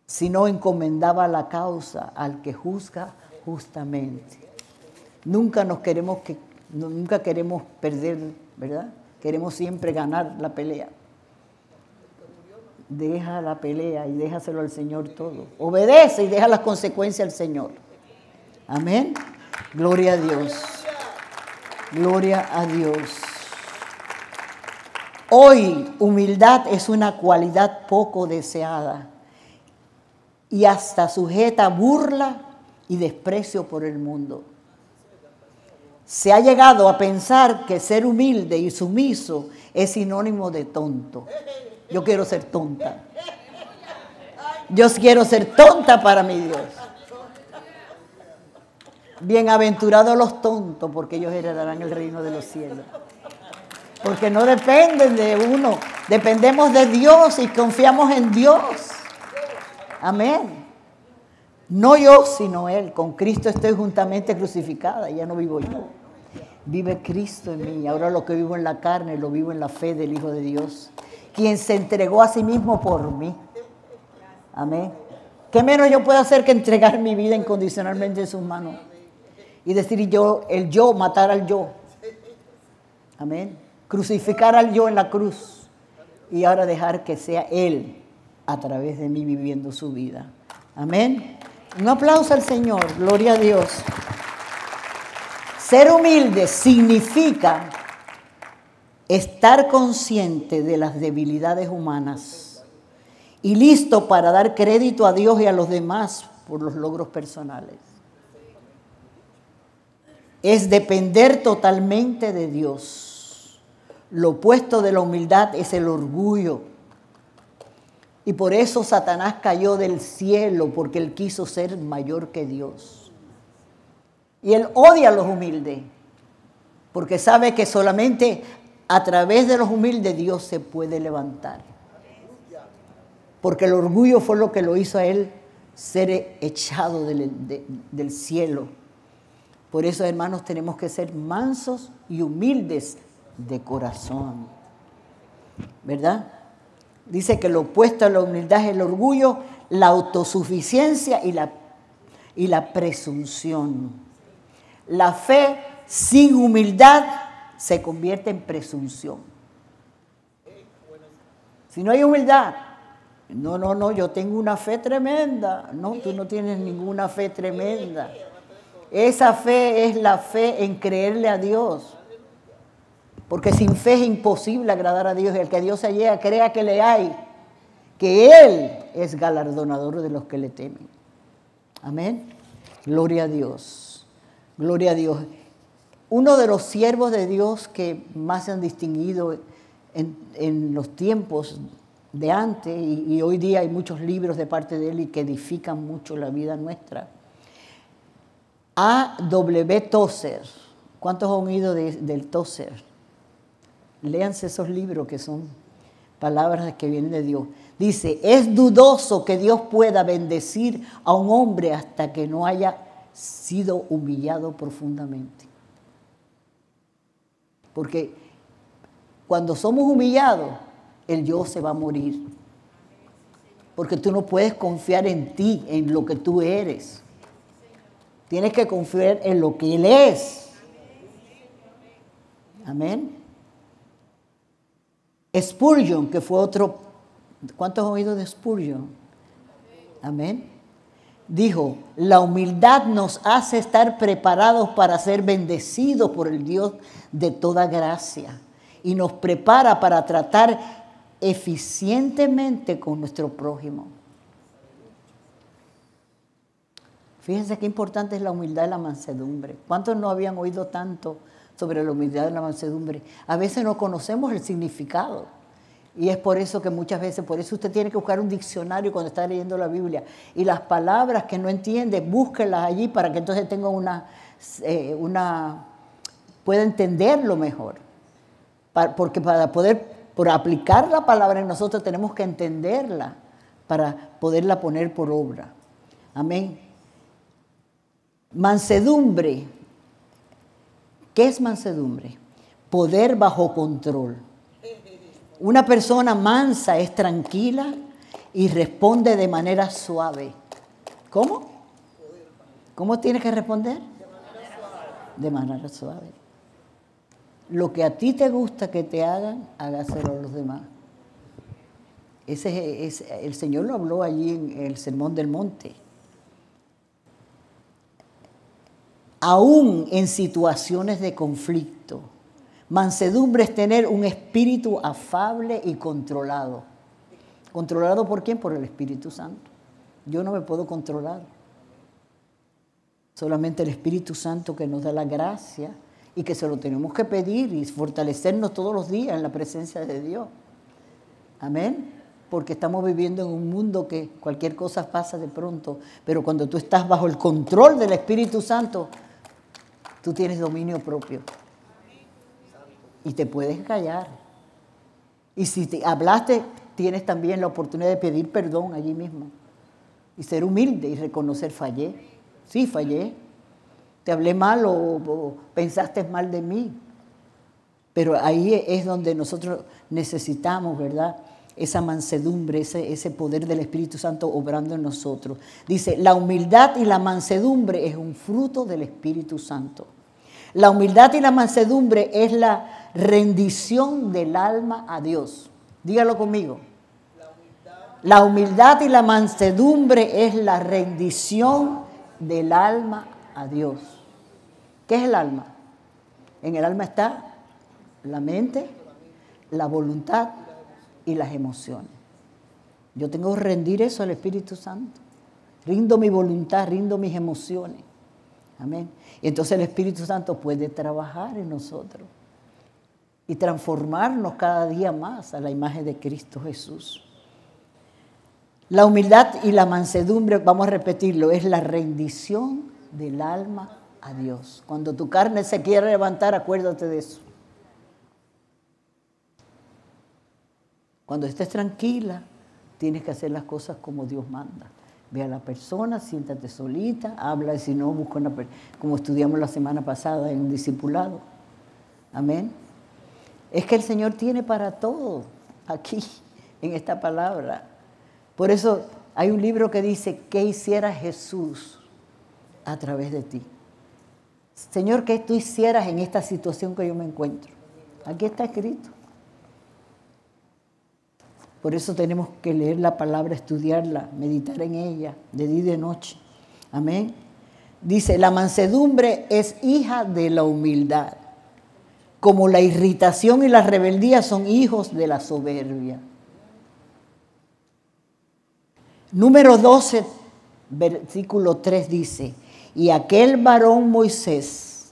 sino encomendaba la causa al que juzga justamente. Nunca queremos perder, ¿verdad? Queremos siempre ganar la pelea. Deja la pelea y déjaselo al Señor todo. Obedece y deja las consecuencias al Señor. Amén. Gloria a Dios. Gloria a Dios. Hoy, humildad es una cualidad poco deseada y hasta sujeta a burla y desprecio por el mundo. Se ha llegado a pensar que ser humilde y sumiso es sinónimo de tonto. Yo quiero ser tonta. Yo quiero ser tonta para mi Dios. Bienaventurados los tontos, porque ellos heredarán el reino de los cielos. Porque no dependen de uno, dependemos de Dios y confiamos en Dios. Amén. No yo, sino Él. Con Cristo estoy juntamente crucificada, ya no vivo yo. Vive Cristo en mí. Ahora lo que vivo en la carne, lo vivo en la fe del Hijo de Dios, quien se entregó a sí mismo por mí. Amén. ¿Qué menos yo puedo hacer que entregar mi vida incondicionalmente en sus manos? Y decir el yo, matar al yo. Amén. Crucificar al yo en la cruz. Y ahora dejar que sea Él a través de mí viviendo su vida. Amén. Un aplauso al Señor. Gloria a Dios. Ser humilde significa estar consciente de las debilidades humanas y listo para dar crédito a Dios y a los demás por los logros personales. Es depender totalmente de Dios. Lo opuesto de la humildad es el orgullo. Y por eso Satanás cayó del cielo, porque él quiso ser mayor que Dios. Y él odia a los humildes, porque sabe que solamente a través de los humildes Dios se puede levantar. Porque el orgullo fue lo que lo hizo a él ser echado del cielo. Por eso, hermanos, tenemos que ser mansos y humildes de corazón. ¿Verdad? Dice que lo opuesto a la humildad es el orgullo, la autosuficiencia y la presunción. La fe sin humildad se convierte en presunción. Si no hay humildad, no, yo tengo una fe tremenda. No, tú no tienes ninguna fe tremenda. Esa fe es la fe en creerle a Dios. Porque sin fe es imposible agradar a Dios. Y el que a Dios se llega, crea que le hay, que Él es galardonador de los que le temen. Amén. Gloria a Dios. Gloria a Dios. Uno de los siervos de Dios que más se han distinguido en los tiempos de antes, y hoy día hay muchos libros de parte de él y que edifican mucho la vida nuestra. A.W. Tozer. ¿Cuántos han oído del Tozer? Léanse esos libros que son palabras que vienen de Dios. Dice, es dudoso que Dios pueda bendecir a un hombre hasta que no haya sido humillado profundamente. Porque cuando somos humillados, el yo se va a morir. Porque tú no puedes confiar en ti, en lo que tú eres. Tienes que confiar en lo que Él es. Amén. Spurgeon, que fue otro, ¿cuántos han oído de Spurgeon? Amén. Dijo, la humildad nos hace estar preparados para ser bendecidos por el Dios de toda gracia y nos prepara para tratar eficientemente con nuestro prójimo. Fíjense qué importante es la humildad y la mansedumbre. ¿Cuántos no habían oído tanto sobre la humildad y la mansedumbre? A veces no conocemos el significado. Y es por eso que muchas veces, por eso usted tiene que buscar un diccionario cuando está leyendo la Biblia. Y las palabras que no entiende, búsquelas allí para que entonces tenga pueda entenderlo mejor. Porque para poder aplicar la palabra en nosotros tenemos que entenderla para poderla poner por obra. Amén. Mansedumbre. ¿Qué es mansedumbre? Poder bajo control. Una persona mansa es tranquila y responde de manera suave. ¿Cómo? ¿Cómo tiene que responder? De manera suave. Lo que a ti te gusta que te hagan, hágaselo a los demás. El Señor lo habló allí en el Sermón del Monte. Aún en situaciones de conflicto. Mansedumbre es tener un espíritu afable y controlado. ¿Controlado por quién? Por el Espíritu Santo. Yo no me puedo controlar. Solamente el Espíritu Santo que nos da la gracia y que se lo tenemos que pedir y fortalecernos todos los días en la presencia de Dios. Amén. Porque estamos viviendo en un mundo que cualquier cosa pasa de pronto, pero cuando tú estás bajo el control del Espíritu Santo, tú tienes dominio propio. Y te puedes callar. Y si te hablaste, tienes también la oportunidad de pedir perdón allí mismo. Y ser humilde y reconocer, fallé. Sí, fallé. Te hablé mal o pensaste mal de mí. Pero ahí es donde nosotros necesitamos, ¿verdad? Esa mansedumbre, ese poder del Espíritu Santo obrando en nosotros. Dice, la humildad y la mansedumbre es un fruto del Espíritu Santo. La humildad y la mansedumbre es la rendición del alma a Dios. Dígalo conmigo. La humildad y la mansedumbre es la rendición del alma a Dios. ¿Qué es el alma? En el alma está la mente, la voluntad y las emociones. Yo tengo que rendir eso al Espíritu Santo. Rindo mi voluntad, rindo mis emociones. Amén. Y entonces el Espíritu Santo puede trabajar en nosotros y transformarnos cada día más a la imagen de Cristo Jesús. La humildad y la mansedumbre, vamos a repetirlo, es la rendición del alma a Dios. Cuando tu carne se quiere levantar, acuérdate de eso. Cuando estés tranquila, tienes que hacer las cosas como Dios manda. Ve a la persona, siéntate solita, habla, y si no, busca una persona, como estudiamos la semana pasada en un discipulado. Amén. Es que el Señor tiene para todo aquí, en esta palabra. Por eso hay un libro que dice, ¿qué hiciera Jesús a través de ti? Señor, ¿qué tú hicieras en esta situación que yo me encuentro? Aquí está escrito. Por eso tenemos que leer la palabra, estudiarla, meditar en ella, de día y de noche. Amén. Dice, la mansedumbre es hija de la humildad, como la irritación y la rebeldía son hijos de la soberbia. Número 12, versículo 3 dice, y aquel varón Moisés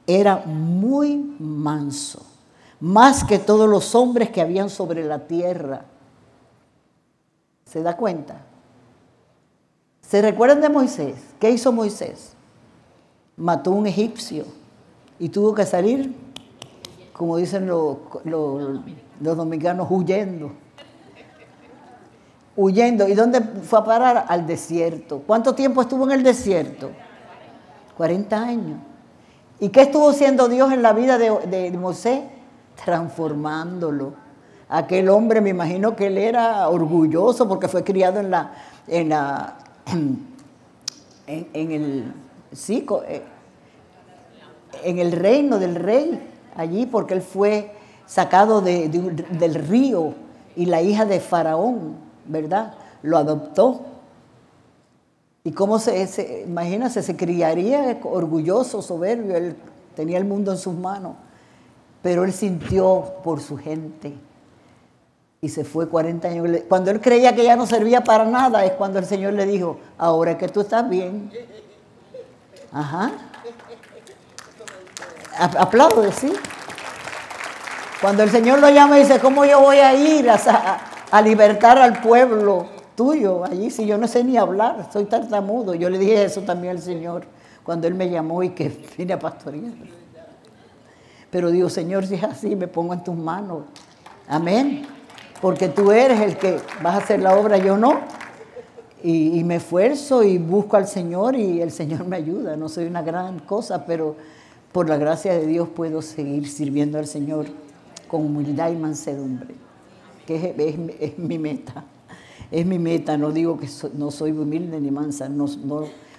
era muy manso, más que todos los hombres que habían sobre la tierra. ¿Se da cuenta? ¿Se recuerdan de Moisés? ¿Qué hizo Moisés? Mató a un egipcio y tuvo que salir, como dicen los dominicanos, huyendo. Huyendo. ¿Y dónde fue a parar? Al desierto. ¿Cuánto tiempo estuvo en el desierto? 40 años. ¿Y qué estuvo haciendo Dios en la vida de Moisés? Transformándolo. Aquel hombre, me imagino que él era orgulloso porque fue criado en el reino del rey, allí, porque él fue sacado del río y la hija de Faraón, ¿verdad? Lo adoptó. Y cómo imagínate, se criaría orgulloso, soberbio, él tenía el mundo en sus manos, pero él sintió por su gente. Y se fue 40 años. Cuando él creía que ya no servía para nada, es cuando el Señor le dijo, ahora que tú estás bien. Ajá. Aplaude, ¿sí? Cuando el Señor lo llama y dice, ¿cómo yo voy a ir a libertar al pueblo tuyo allí si yo no sé ni hablar? Soy tartamudo. Yo le dije eso también al Señor cuando Él me llamó y que vine a pastorear. Pero digo, Señor, si es así, me pongo en tus manos. Amén. Porque tú eres el que vas a hacer la obra, yo no. Y me esfuerzo y busco al Señor y el Señor me ayuda. No soy una gran cosa, pero por la gracia de Dios puedo seguir sirviendo al Señor con humildad y mansedumbre. Que es mi meta. Es mi meta. No digo que no soy humilde ni mansa. No,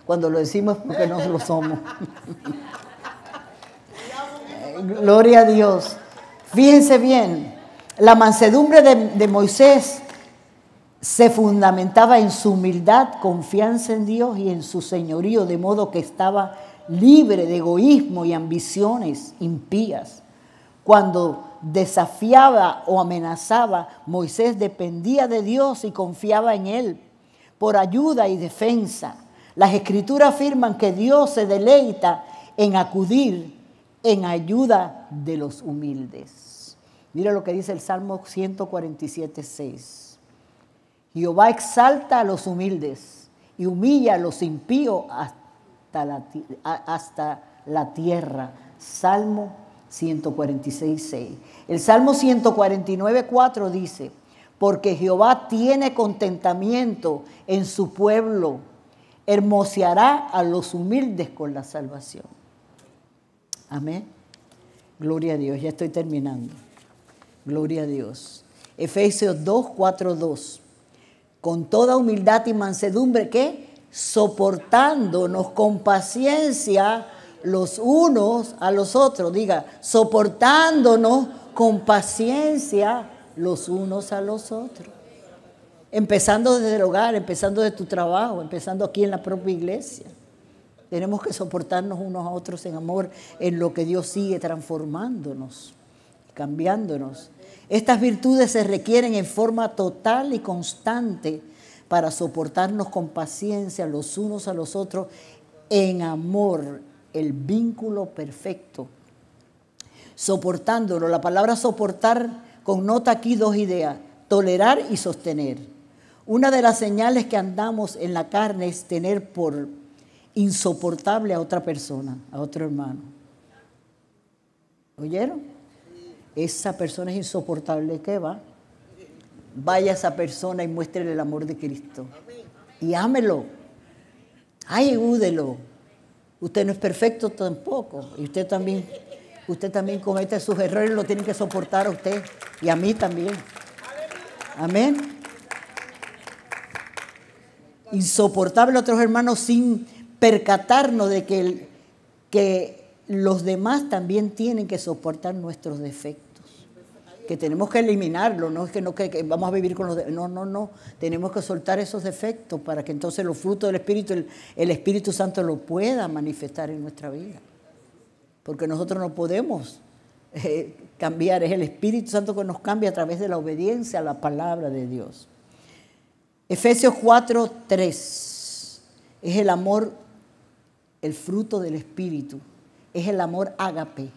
cuando lo decimos es porque no lo somos. Gloria a Dios. Fíjense bien. La mansedumbre de Moisés se fundamentaba en su humildad, confianza en Dios y en su señorío, de modo que estaba libre de egoísmo y ambiciones impías. Cuando desafiaba o amenazaba, Moisés dependía de Dios y confiaba en Él por ayuda y defensa. Las Escrituras afirman que Dios se deleita en acudir en ayuda de los humildes. Mira lo que dice el Salmo 147:6. Jehová exalta a los humildes y humilla a los impíos hasta la tierra. Salmo 146:6. El Salmo 149:4 dice: porque Jehová tiene contentamiento en su pueblo, hermoseará a los humildes con la salvación. Amén. Gloria a Dios. Ya estoy terminando. Gloria a Dios. Efesios 2:4-2. Con toda humildad y mansedumbre, ¿qué? Soportándonos con paciencia los unos a los otros. Diga, soportándonos con paciencia los unos a los otros. Empezando desde el hogar, empezando de tu trabajo, empezando aquí en la propia iglesia. Tenemos que soportarnos unos a otros en amor, en lo que Dios sigue transformándonos, cambiándonos. Estas virtudes se requieren en forma total y constante para soportarnos con paciencia los unos a los otros en amor, el vínculo perfecto. Soportándolo, la palabra soportar connota aquí dos ideas: tolerar y sostener. Una de las señales que andamos en la carne es tener por insoportable a otra persona, a otro hermano. ¿Oyeron? Esa persona es insoportable. ¿Qué va? Vaya a esa persona y muéstrele el amor de Cristo. Y ámelo. Ayúdelo. Usted no es perfecto tampoco. Y usted también comete sus errores, lo tiene que soportar a usted. Y a mí también. Amén. Insoportable a otros hermanos sin percatarnos de que los demás también tienen que soportar nuestros defectos. Que tenemos que eliminarlos, no es que vamos a vivir con los defectos. No. Tenemos que soltar esos defectos para que entonces los frutos del Espíritu, el Espíritu Santo lo pueda manifestar en nuestra vida. Porque nosotros no podemos cambiar, es el Espíritu Santo que nos cambia a través de la obediencia a la palabra de Dios. Efesios 4:3 es el amor, el fruto del Espíritu, es el amor ágape,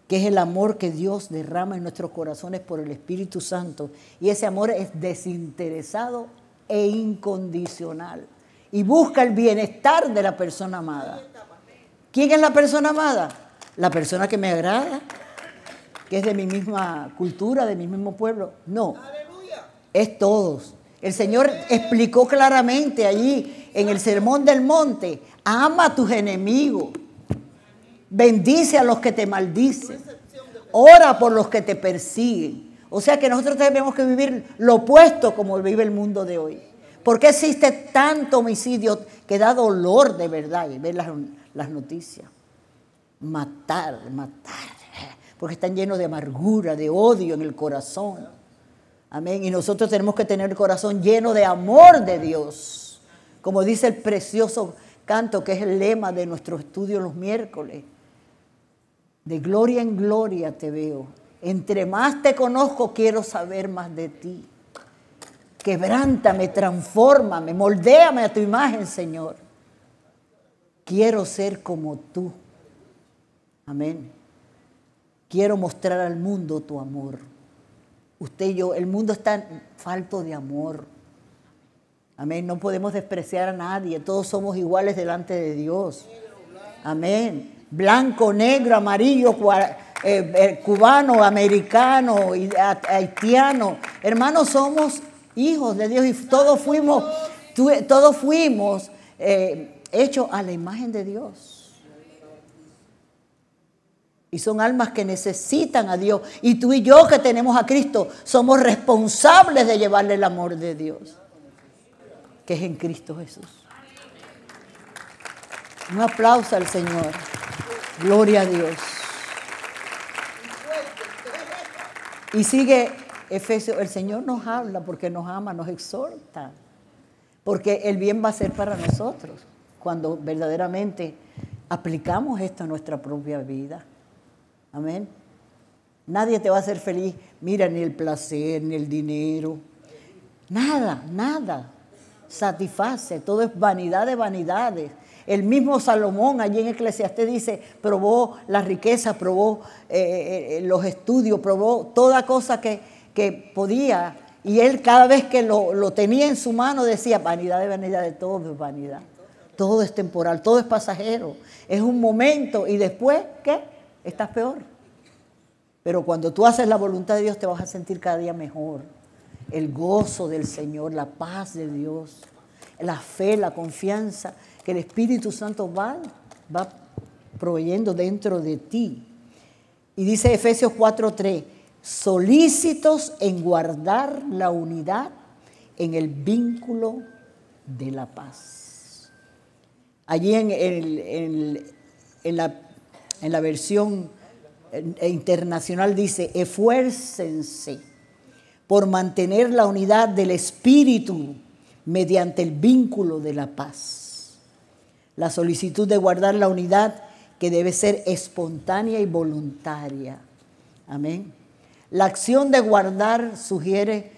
que es el amor que Dios derrama en nuestros corazones por el Espíritu Santo. Y ese amor es desinteresado e incondicional y busca el bienestar de la persona amada. ¿Quién es la persona amada? La persona que me agrada, que es de mi misma cultura, de mi mismo pueblo. No, es todos. El Señor explicó claramente allí en el Sermón del Monte: ama a tus enemigos, bendice a los que te maldicen, ora por los que te persiguen. O sea que nosotros tenemos que vivir lo opuesto como vive el mundo de hoy. ¿Por qué existe tanto homicidio que da dolor de verdad y ver las noticias? Matar, porque están llenos de amargura, de odio en el corazón. Amén. Y nosotros tenemos que tener el corazón lleno de amor de Dios. Como dice el precioso canto que es el lema de nuestro estudio los miércoles. De gloria en gloria te veo. Entre más te conozco, quiero saber más de ti. Quebrántame, transfórmame, moldéame a tu imagen, Señor. Quiero ser como tú. Amén. Quiero mostrar al mundo tu amor. Usted y yo, el mundo está falto de amor. Amén. No podemos despreciar a nadie. Todos somos iguales delante de Dios. Amén. Blanco, negro, amarillo, cubano, americano, haitiano. Hermanos, somos hijos de Dios y todos fuimos hechos a la imagen de Dios. Y son almas que necesitan a Dios. Y tú y yo que tenemos a Cristo somos responsables de llevarle el amor de Dios, que es en Cristo Jesús. Un aplauso al Señor. Gloria a Dios. Y sigue Efesios. El Señor nos habla porque nos ama, nos exhorta. Porque el bien va a ser para nosotros cuando verdaderamente aplicamos esto a nuestra propia vida. Amén. Nadie te va a hacer feliz. Mira, ni el placer, ni el dinero. Nada. satisface, todo es vanidad de vanidades. El mismo Salomón allí en Eclesiastés dice, probó la riqueza, probó los estudios, probó toda cosa que podía. Y él cada vez que lo tenía en su mano decía, vanidad de vanidades, todo es vanidad. Todo es temporal, todo es pasajero. Es un momento y después, ¿qué? Estás peor. Pero cuando tú haces la voluntad de Dios te vas a sentir cada día mejor. El gozo del Señor, la paz de Dios, la fe, la confianza que el Espíritu Santo va proveyendo dentro de ti. Y dice Efesios 4:3, solícitos en guardar la unidad en el vínculo de la paz. Allí en la versión internacional dice, esfuércense por mantener la unidad del Espíritu mediante el vínculo de la paz. La solicitud de guardar la unidad que debe ser espontánea y voluntaria. Amén. La acción de guardar sugiere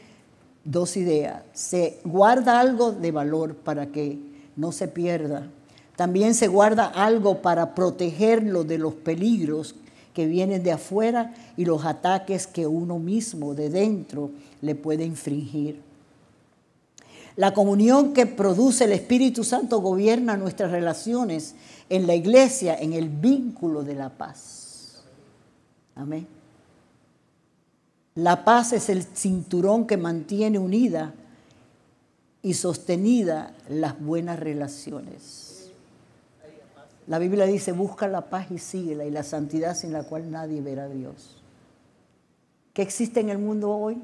dos ideas. Se guarda algo de valor para que no se pierda. También se guarda algo para protegerlo de los peligros que vienen de afuera y los ataques que uno mismo de dentro le puede infringir. La comunión que produce el Espíritu Santo gobierna nuestras relaciones en la iglesia, en el vínculo de la paz. Amén. La paz es el cinturón que mantiene unida y sostenida las buenas relaciones. La Biblia dice, busca la paz y síguela, y la santidad sin la cual nadie verá a Dios. ¿Qué existe en el mundo hoy?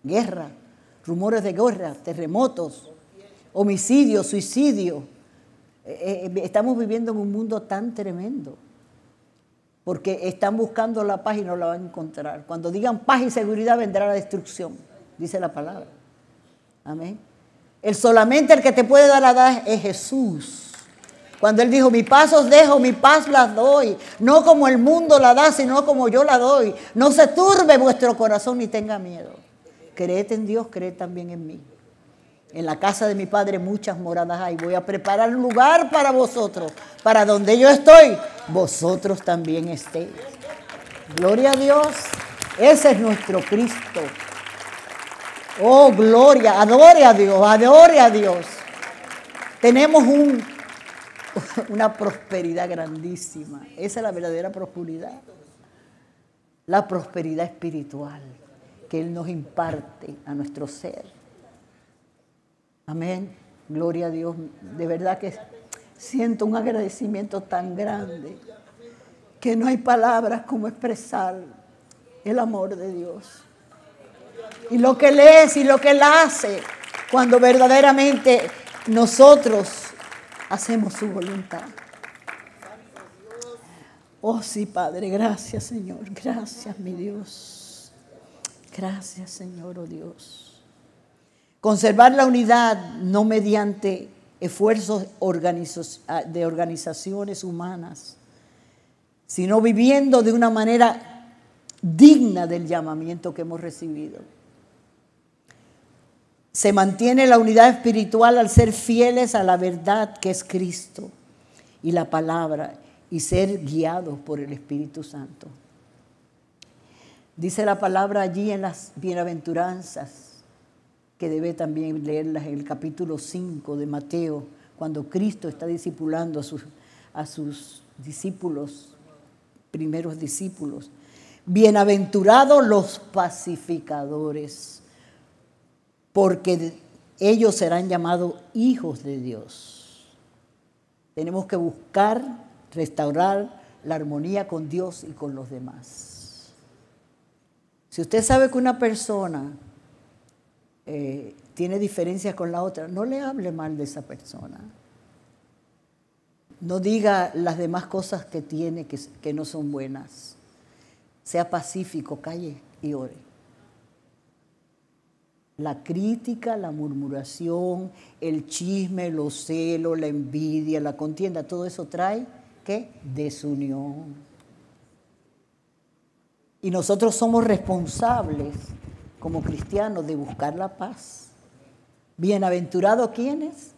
Guerra, rumores de guerra, terremotos, homicidios, suicidios. Estamos viviendo en un mundo tan tremendo, porque están buscando la paz y no la van a encontrar. Cuando digan paz y seguridad vendrá la destrucción, dice la palabra. Amén. Solamente el que te puede dar la paz es Jesús. Cuando Él dijo, mi paz os dejo, mi paz las doy. No como el mundo la da, sino como yo la doy. No se turbe vuestro corazón ni tenga miedo. Creed en Dios, creed también en mí. En la casa de mi Padre muchas moradas hay. Voy a preparar un lugar para vosotros. Para donde yo estoy, vosotros también estéis. Gloria a Dios. Ese es nuestro Cristo. Oh, gloria. Adore a Dios, adore a Dios. Tenemos una prosperidad grandísima. Esa es la verdadera prosperidad. La prosperidad espiritual que Él nos imparte a nuestro ser. Amén. Gloria a Dios. De verdad que siento un agradecimiento tan grande que no hay palabras como expresar el amor de Dios. Y lo que Él es y lo que Él hace cuando verdaderamente nosotros hacemos su voluntad. Oh sí, Padre, gracias, Señor. Gracias, mi Dios. Gracias, Señor, oh Dios. Conservar la unidad no mediante esfuerzos de organizaciones humanas, sino viviendo de una manera digna del llamamiento que hemos recibido. Se mantiene la unidad espiritual al ser fieles a la verdad que es Cristo y la palabra y ser guiados por el Espíritu Santo. Dice la palabra allí en las bienaventuranzas, que debe también leerlas en el capítulo 5 de Mateo, cuando Cristo está discipulando a sus discípulos, primeros discípulos. Bienaventurados los pacificadores, porque ellos serán llamados hijos de Dios. Tenemos que buscar, restaurar la armonía con Dios y con los demás. Si usted sabe que una persona tiene diferencias con la otra, no le hable mal de esa persona. No diga las demás cosas que tiene que no son buenas. Sea pacífico, calle y ore. La crítica, la murmuración, el chisme, los celos, la envidia, la contienda, todo eso trae, ¿qué? Desunión. Y nosotros somos responsables como cristianos de buscar la paz, Bienaventurados, ¿quiénes?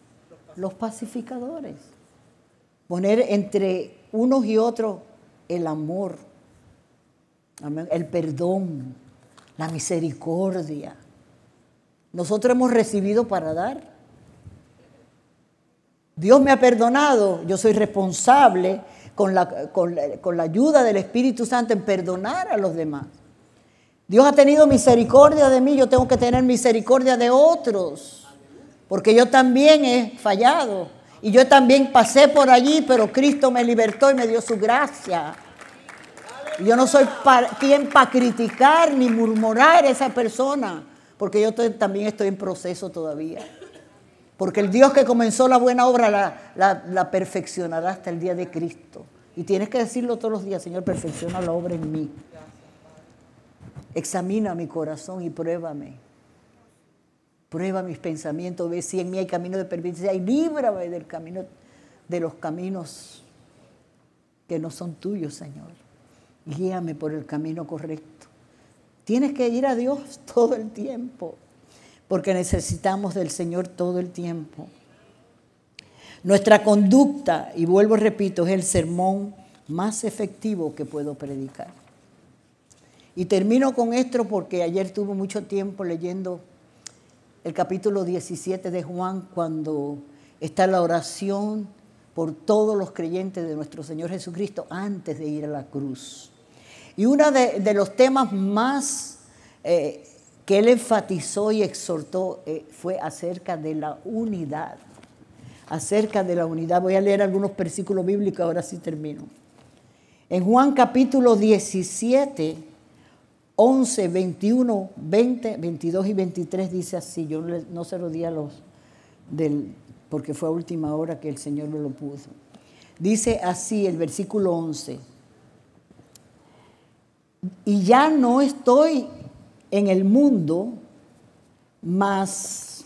Los pacificadores. Poner entre unos y otros el amor, amén, el perdón, la misericordia. Nosotros hemos recibido para dar. Dios me ha perdonado, yo soy responsable con la ayuda del Espíritu Santo en perdonar a los demás. Dios ha tenido misericordia de mí, yo tengo que tener misericordia de otros, porque yo también he fallado y yo también pasé por allí, pero Cristo me libertó y me dio su gracia. Y yo no soy quien para criticar ni murmurar a esa persona, porque yo también estoy en proceso todavía. Porque el Dios que comenzó la buena obra la perfeccionará hasta el día de Cristo. Y tienes que decirlo todos los días: Señor, perfecciona la obra en mí. Examina mi corazón y pruébame. Prueba mis pensamientos, ve si en mí hay camino de perversidad y líbrame del camino, de los caminos que no son tuyos, Señor. Guíame por el camino correcto. Tienes que ir a Dios todo el tiempo, porque necesitamos del Señor todo el tiempo. Nuestra conducta, y vuelvo y repito, es el sermón más efectivo que puedo predicar. Y termino con esto porque ayer tuve mucho tiempo leyendo el capítulo 17 de Juan, cuando está la oración por todos los creyentes de nuestro Señor Jesucristo antes de ir a la cruz. Y uno de los temas más que él enfatizó y exhortó fue acerca de la unidad. Acerca de la unidad. Voy a leer algunos versículos bíblicos, ahora sí termino. En Juan capítulo 17, 11, 21, 20, 22 y 23 dice así. Yo no se lo di a los porque fue a última hora que el Señor me lo puso. Dice así el versículo 11. Y ya no estoy en el mundo, mas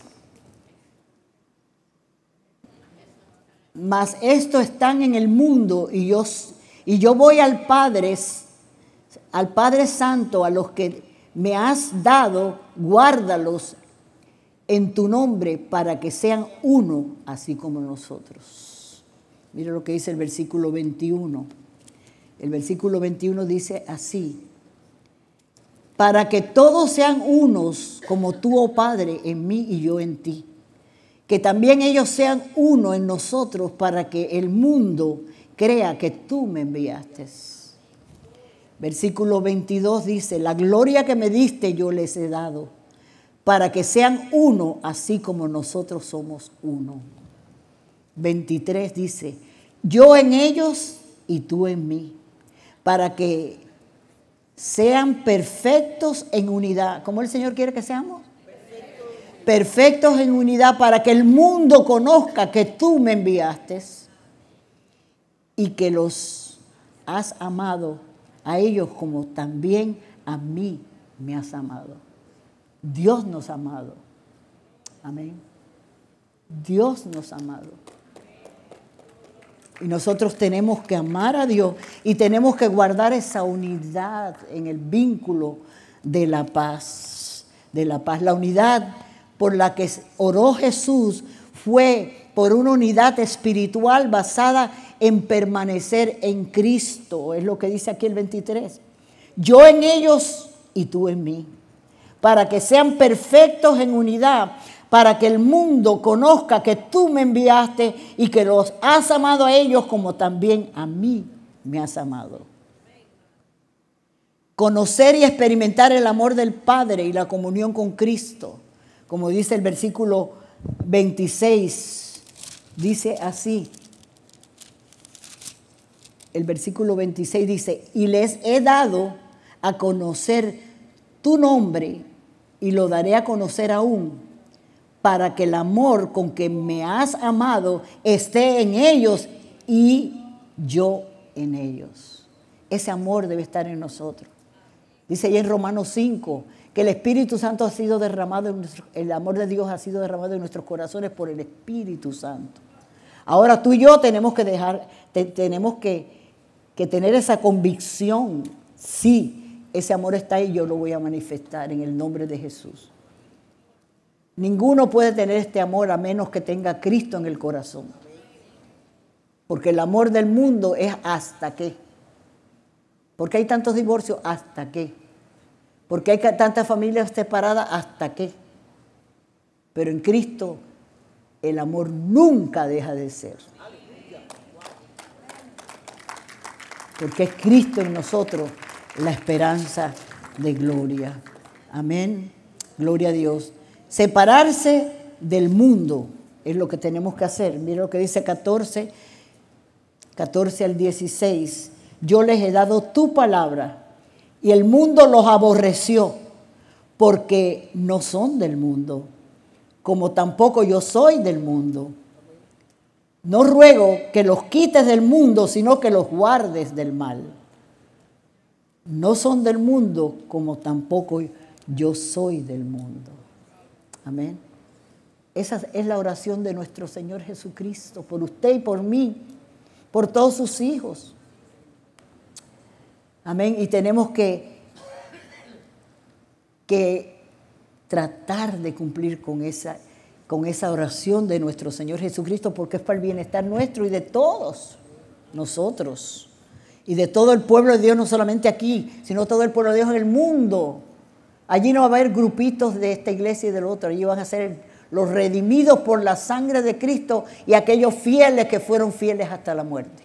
estos están en el mundo y yo voy al Padre Santo, a los que me has dado, guárdalos en tu nombre para que sean uno, así como nosotros. Mira lo que dice el versículo 21. El versículo 21 dice así: para que todos sean unos, como tú, oh Padre, en mí y yo en ti. Que también ellos sean uno en nosotros, para que el mundo crea que tú me enviaste. Versículo 22 dice: la gloria que me diste yo les he dado, para que sean uno, así como nosotros somos uno. 23 dice: yo en ellos y tú en mí, para que sean perfectos en unidad. ¿Cómo el Señor quiere que seamos? Perfectos en unidad, para que el mundo conozca que tú me enviaste y que los has amado a ellos como también a mí me has amado. Dios nos ha amado. Amén. Dios nos ha amado. Y nosotros tenemos que amar a Dios y tenemos que guardar esa unidad en el vínculo de la paz. De la paz. La unidad por la que oró Jesús fue por una unidad espiritual basada en permanecer en Cristo. Es lo que dice aquí el 23. Yo en ellos y tú en mí. Para que sean perfectos en unidad, para que el mundo conozca que tú me enviaste y que los has amado a ellos como también a mí me has amado. Conocer y experimentar el amor del Padre y la comunión con Cristo. Como dice el versículo 26, dice así. El versículo 26 dice: y les he dado a conocer tu nombre y lo daré a conocer aún, para que el amor con que me has amado esté en ellos y yo en ellos. Ese amor debe estar en nosotros. Dice ahí en Romanos 5 que el Espíritu Santo ha sido derramado, el amor de Dios ha sido derramado en nuestros corazones por el Espíritu Santo. Ahora tú y yo tenemos que tener esa convicción. Sí, ese amor está ahí, yo lo voy a manifestar en el nombre de Jesús. Ninguno puede tener este amor a menos que tenga Cristo en el corazón. Porque el amor del mundo es hasta qué. ¿Por qué hay tantos divorcios? ¿Hasta qué? ¿Por qué hay tantas familias separadas? ¿Hasta qué? Pero en Cristo el amor nunca deja de ser. Porque es Cristo en nosotros la esperanza de gloria. Amén. Gloria a Dios. Separarse del mundo es lo que tenemos que hacer. Mira lo que dice 14 al 16. Yo les he dado tu palabra y el mundo los aborreció porque no son del mundo, como tampoco yo soy del mundo. No ruego que los quites del mundo, sino que los guardes del mal. No son del mundo, como tampoco yo soy del mundo. Amén. Esa es la oración de nuestro Señor Jesucristo, por usted y por mí, por todos sus hijos. Amén. Y tenemos que tratar de cumplir con esa oración de nuestro Señor Jesucristo, porque es para el bienestar nuestro y de todos nosotros. Y de todo el pueblo de Dios, no solamente aquí, sino todo el pueblo de Dios en el mundo. Allí no va a haber grupitos de esta iglesia y del otro. Allí van a ser los redimidos por la sangre de Cristo y aquellos fieles que fueron fieles hasta la muerte.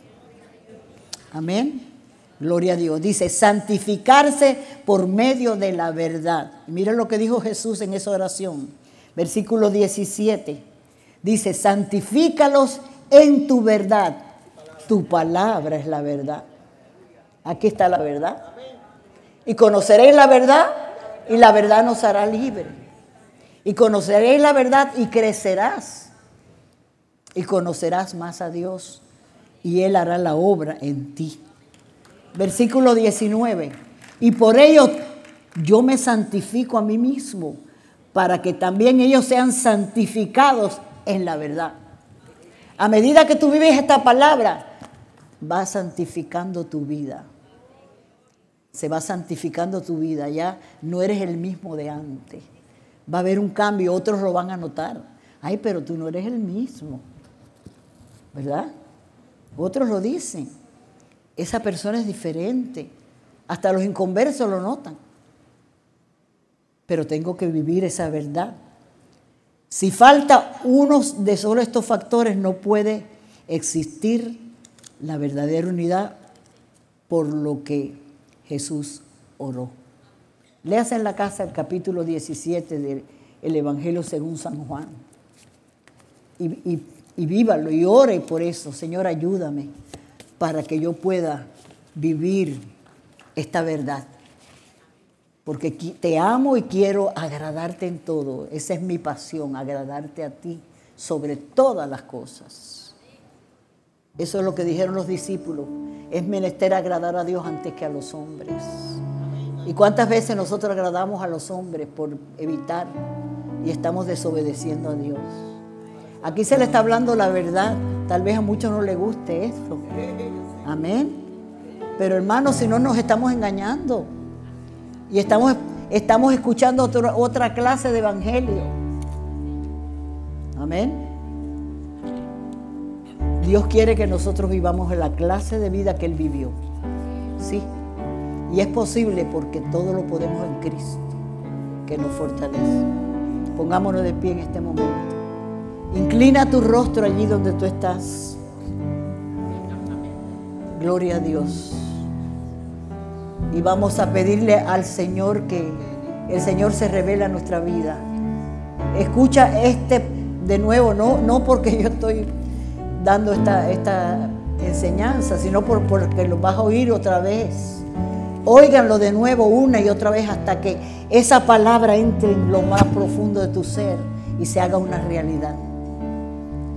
Amén. Gloria a Dios. Dice, santificarse por medio de la verdad. Miren lo que dijo Jesús en esa oración. Versículo 17. Dice, santifícalos en tu verdad. Tu palabra es la verdad. Aquí está la verdad. Y conoceréis la verdad y la verdad nos hará libre. Y conoceréis la verdad y crecerás. Y conocerás más a Dios y Él hará la obra en ti. Versículo 19. Y por ello yo me santifico a mí mismo, para que también ellos sean santificados en la verdad. A medida que tú vives esta palabra, va santificando tu vida. Se va santificando tu vida. Ya no eres el mismo de antes. Va a haber un cambio, otros lo van a notar. Ay, pero tú no eres el mismo. ¿Verdad? Otros lo dicen. Esa persona es diferente. Hasta los inconversos lo notan. Pero tengo que vivir esa verdad. Si falta uno de solo estos factores, no puede existir la verdadera unidad por lo que Jesús oró. Léase en la casa el capítulo 17 del Evangelio según San Juan. Y vívalo y ore por eso. Señor, ayúdame para que yo pueda vivir esta verdad. Porque te amo y quiero agradarte en todo. Esa es mi pasión, agradarte a ti sobre todas las cosas. Eso es lo que dijeron los discípulos. Es menester agradar a Dios antes que a los hombres. ¿Y cuántas veces nosotros agradamos a los hombres por evitar y estamos desobedeciendo a Dios? Aquí se le está hablando la verdad. Tal vez a muchos no les guste esto. Amén. Pero hermanos, si no nos estamos engañando. Y estamos escuchando otra clase de evangelio. Amén. Dios quiere que nosotros vivamos la clase de vida que Él vivió. Sí. Y es posible porque todo lo podemos en Cristo, que nos fortalece. Pongámonos de pie en este momento. Inclina tu rostro allí donde tú estás. Gloria a Dios. Y vamos a pedirle al Señor que el Señor se revele a nuestra vida. Escucha de nuevo, no porque yo estoy dando esta enseñanza, sino porque lo vas a oír otra vez. Óiganlo de nuevo una y otra vez hasta que esa palabra entre en lo más profundo de tu ser y se haga una realidad.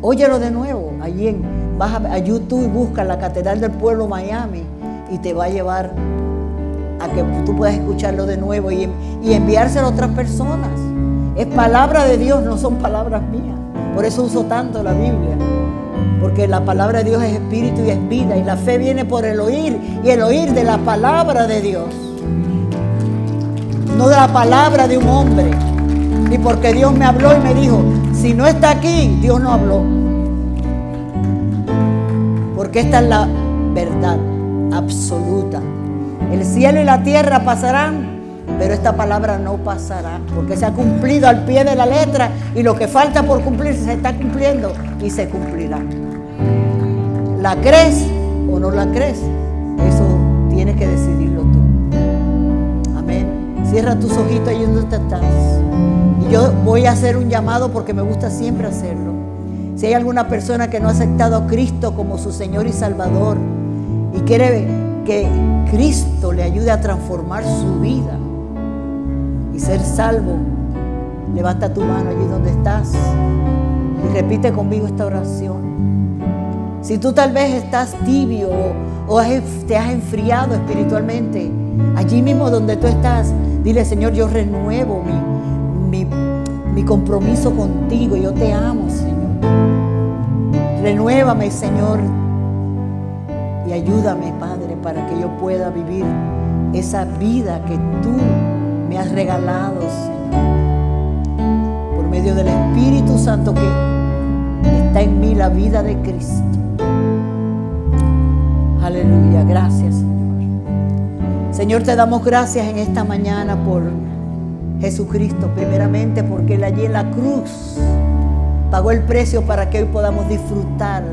Óyelo de nuevo. Allí vas a YouTube y busca la Catedral del Pueblo Miami y te va a llevar a que tú puedas escucharlo de nuevo y enviárselo a otras personas. Es palabra de Dios, no son palabras mías. Por eso uso tanto la Biblia. Porque la palabra de Dios es espíritu y es vida. Y la fe viene por el oír. Y el oír de la palabra de Dios. No de la palabra de un hombre. ni porque Dios me habló y me dijo. Si no está aquí, Dios no habló. Porque esta es la verdad absoluta. El cielo y la tierra pasarán, pero esta palabra no pasará, porque se ha cumplido al pie de la letra, y lo que falta por cumplir se está cumpliendo y se cumplirá. ¿La crees o no la crees? Eso tienes que decidirlo tú. Amén. Cierra tus ojitos ahí donde estás. Y yo voy a hacer un llamado porque me gusta siempre hacerlo. Si hay alguna persona que no ha aceptado a Cristo como su Señor y Salvador y quiere que Cristo le ayude a transformar su vida y ser salvo, levanta tu mano allí donde estás y repite conmigo esta oración. Si tú tal vez estás tibio o te has enfriado espiritualmente, allí mismo donde tú estás, dile: Señor, yo renuevo mi compromiso contigo. Yo te amo, Señor. Renuévame, Señor, y ayúdame, Padre, para que yo pueda vivir esa vida que tú me has regalado, Señor, por medio del Espíritu Santo que está en mí, la vida de Cristo. Aleluya, gracias, Señor. Señor, te damos gracias en esta mañana por Jesucristo, primeramente porque Él allí en la cruz pagó el precio para que hoy podamos disfrutar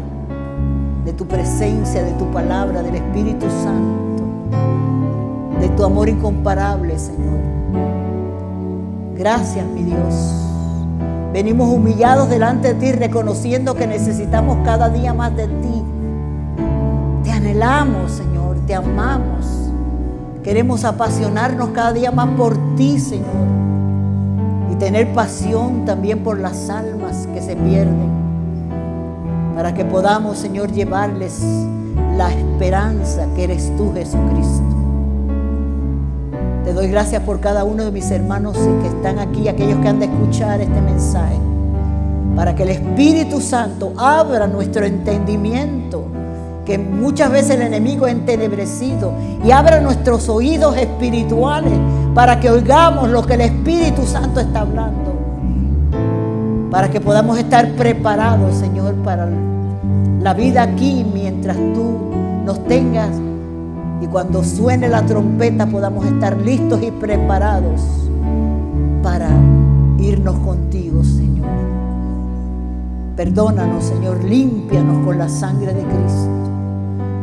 de tu presencia, de tu palabra, del Espíritu Santo, de tu amor incomparable, Señor. Gracias, mi Dios. Venimos humillados delante de ti, reconociendo que necesitamos cada día más de ti. Te anhelamos, Señor, te amamos. Queremos apasionarnos cada día más por ti, Señor, y tener pasión también por las almas que se pierden, para que podamos, Señor, llevarles la esperanza que eres tú, Jesucristo. Te doy gracias por cada uno de mis hermanos que están aquí, aquellos que han de escuchar este mensaje, para que el Espíritu Santo abra nuestro entendimiento, que muchas veces el enemigo ha entenebrecido, y abra nuestros oídos espirituales para que oigamos lo que el Espíritu Santo está hablando, para que podamos estar preparados, Señor, para la vida aquí mientras tú nos tengas, y cuando suene la trompeta podamos estar listos y preparados para irnos contigo, Señor. Perdónanos, Señor, límpianos con la sangre de Cristo.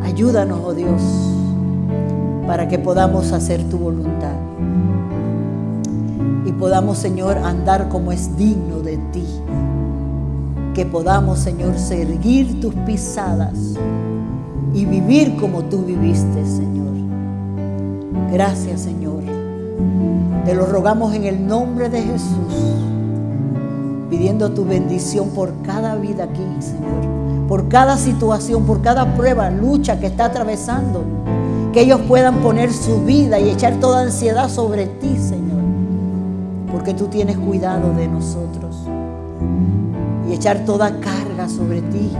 Ayúdanos, oh Dios, para que podamos hacer tu voluntad y podamos, Señor, andar como es digno de ti. Que podamos, Señor, seguir tus pisadas y vivir como tú viviste, Señor. Gracias, Señor. Te lo rogamos en el nombre de Jesús, pidiendo tu bendición por cada vida aquí, Señor, por cada situación, por cada prueba, lucha que está atravesando, que ellos puedan poner su vida y echar toda ansiedad sobre ti, Señor, porque tú tienes cuidado de nosotros, y echar toda carga sobre ti,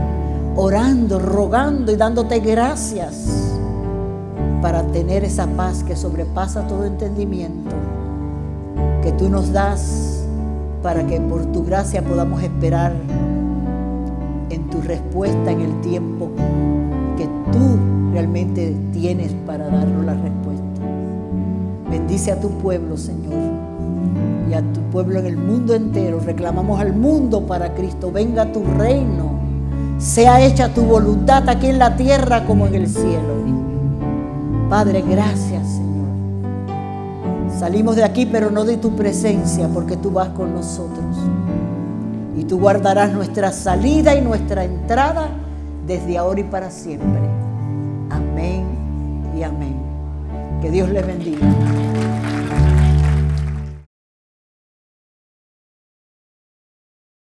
orando, rogando y dándote gracias para tener esa paz que sobrepasa todo entendimiento, que tú nos das, para que por tu gracia podamos esperar en tu respuesta en el tiempo que tú realmente tienes para darnos la respuesta. Bendice a tu pueblo, Señor, y a tu pueblo en el mundo entero. Reclamamos al mundo para Cristo. Venga tu reino, sea hecha tu voluntad aquí en la tierra como en el cielo. Padre, gracias, Señor. Salimos de aquí, pero no de tu presencia, porque tú vas con nosotros. Y tú guardarás nuestra salida y nuestra entrada desde ahora y para siempre. Amén y amén. Que Dios les bendiga.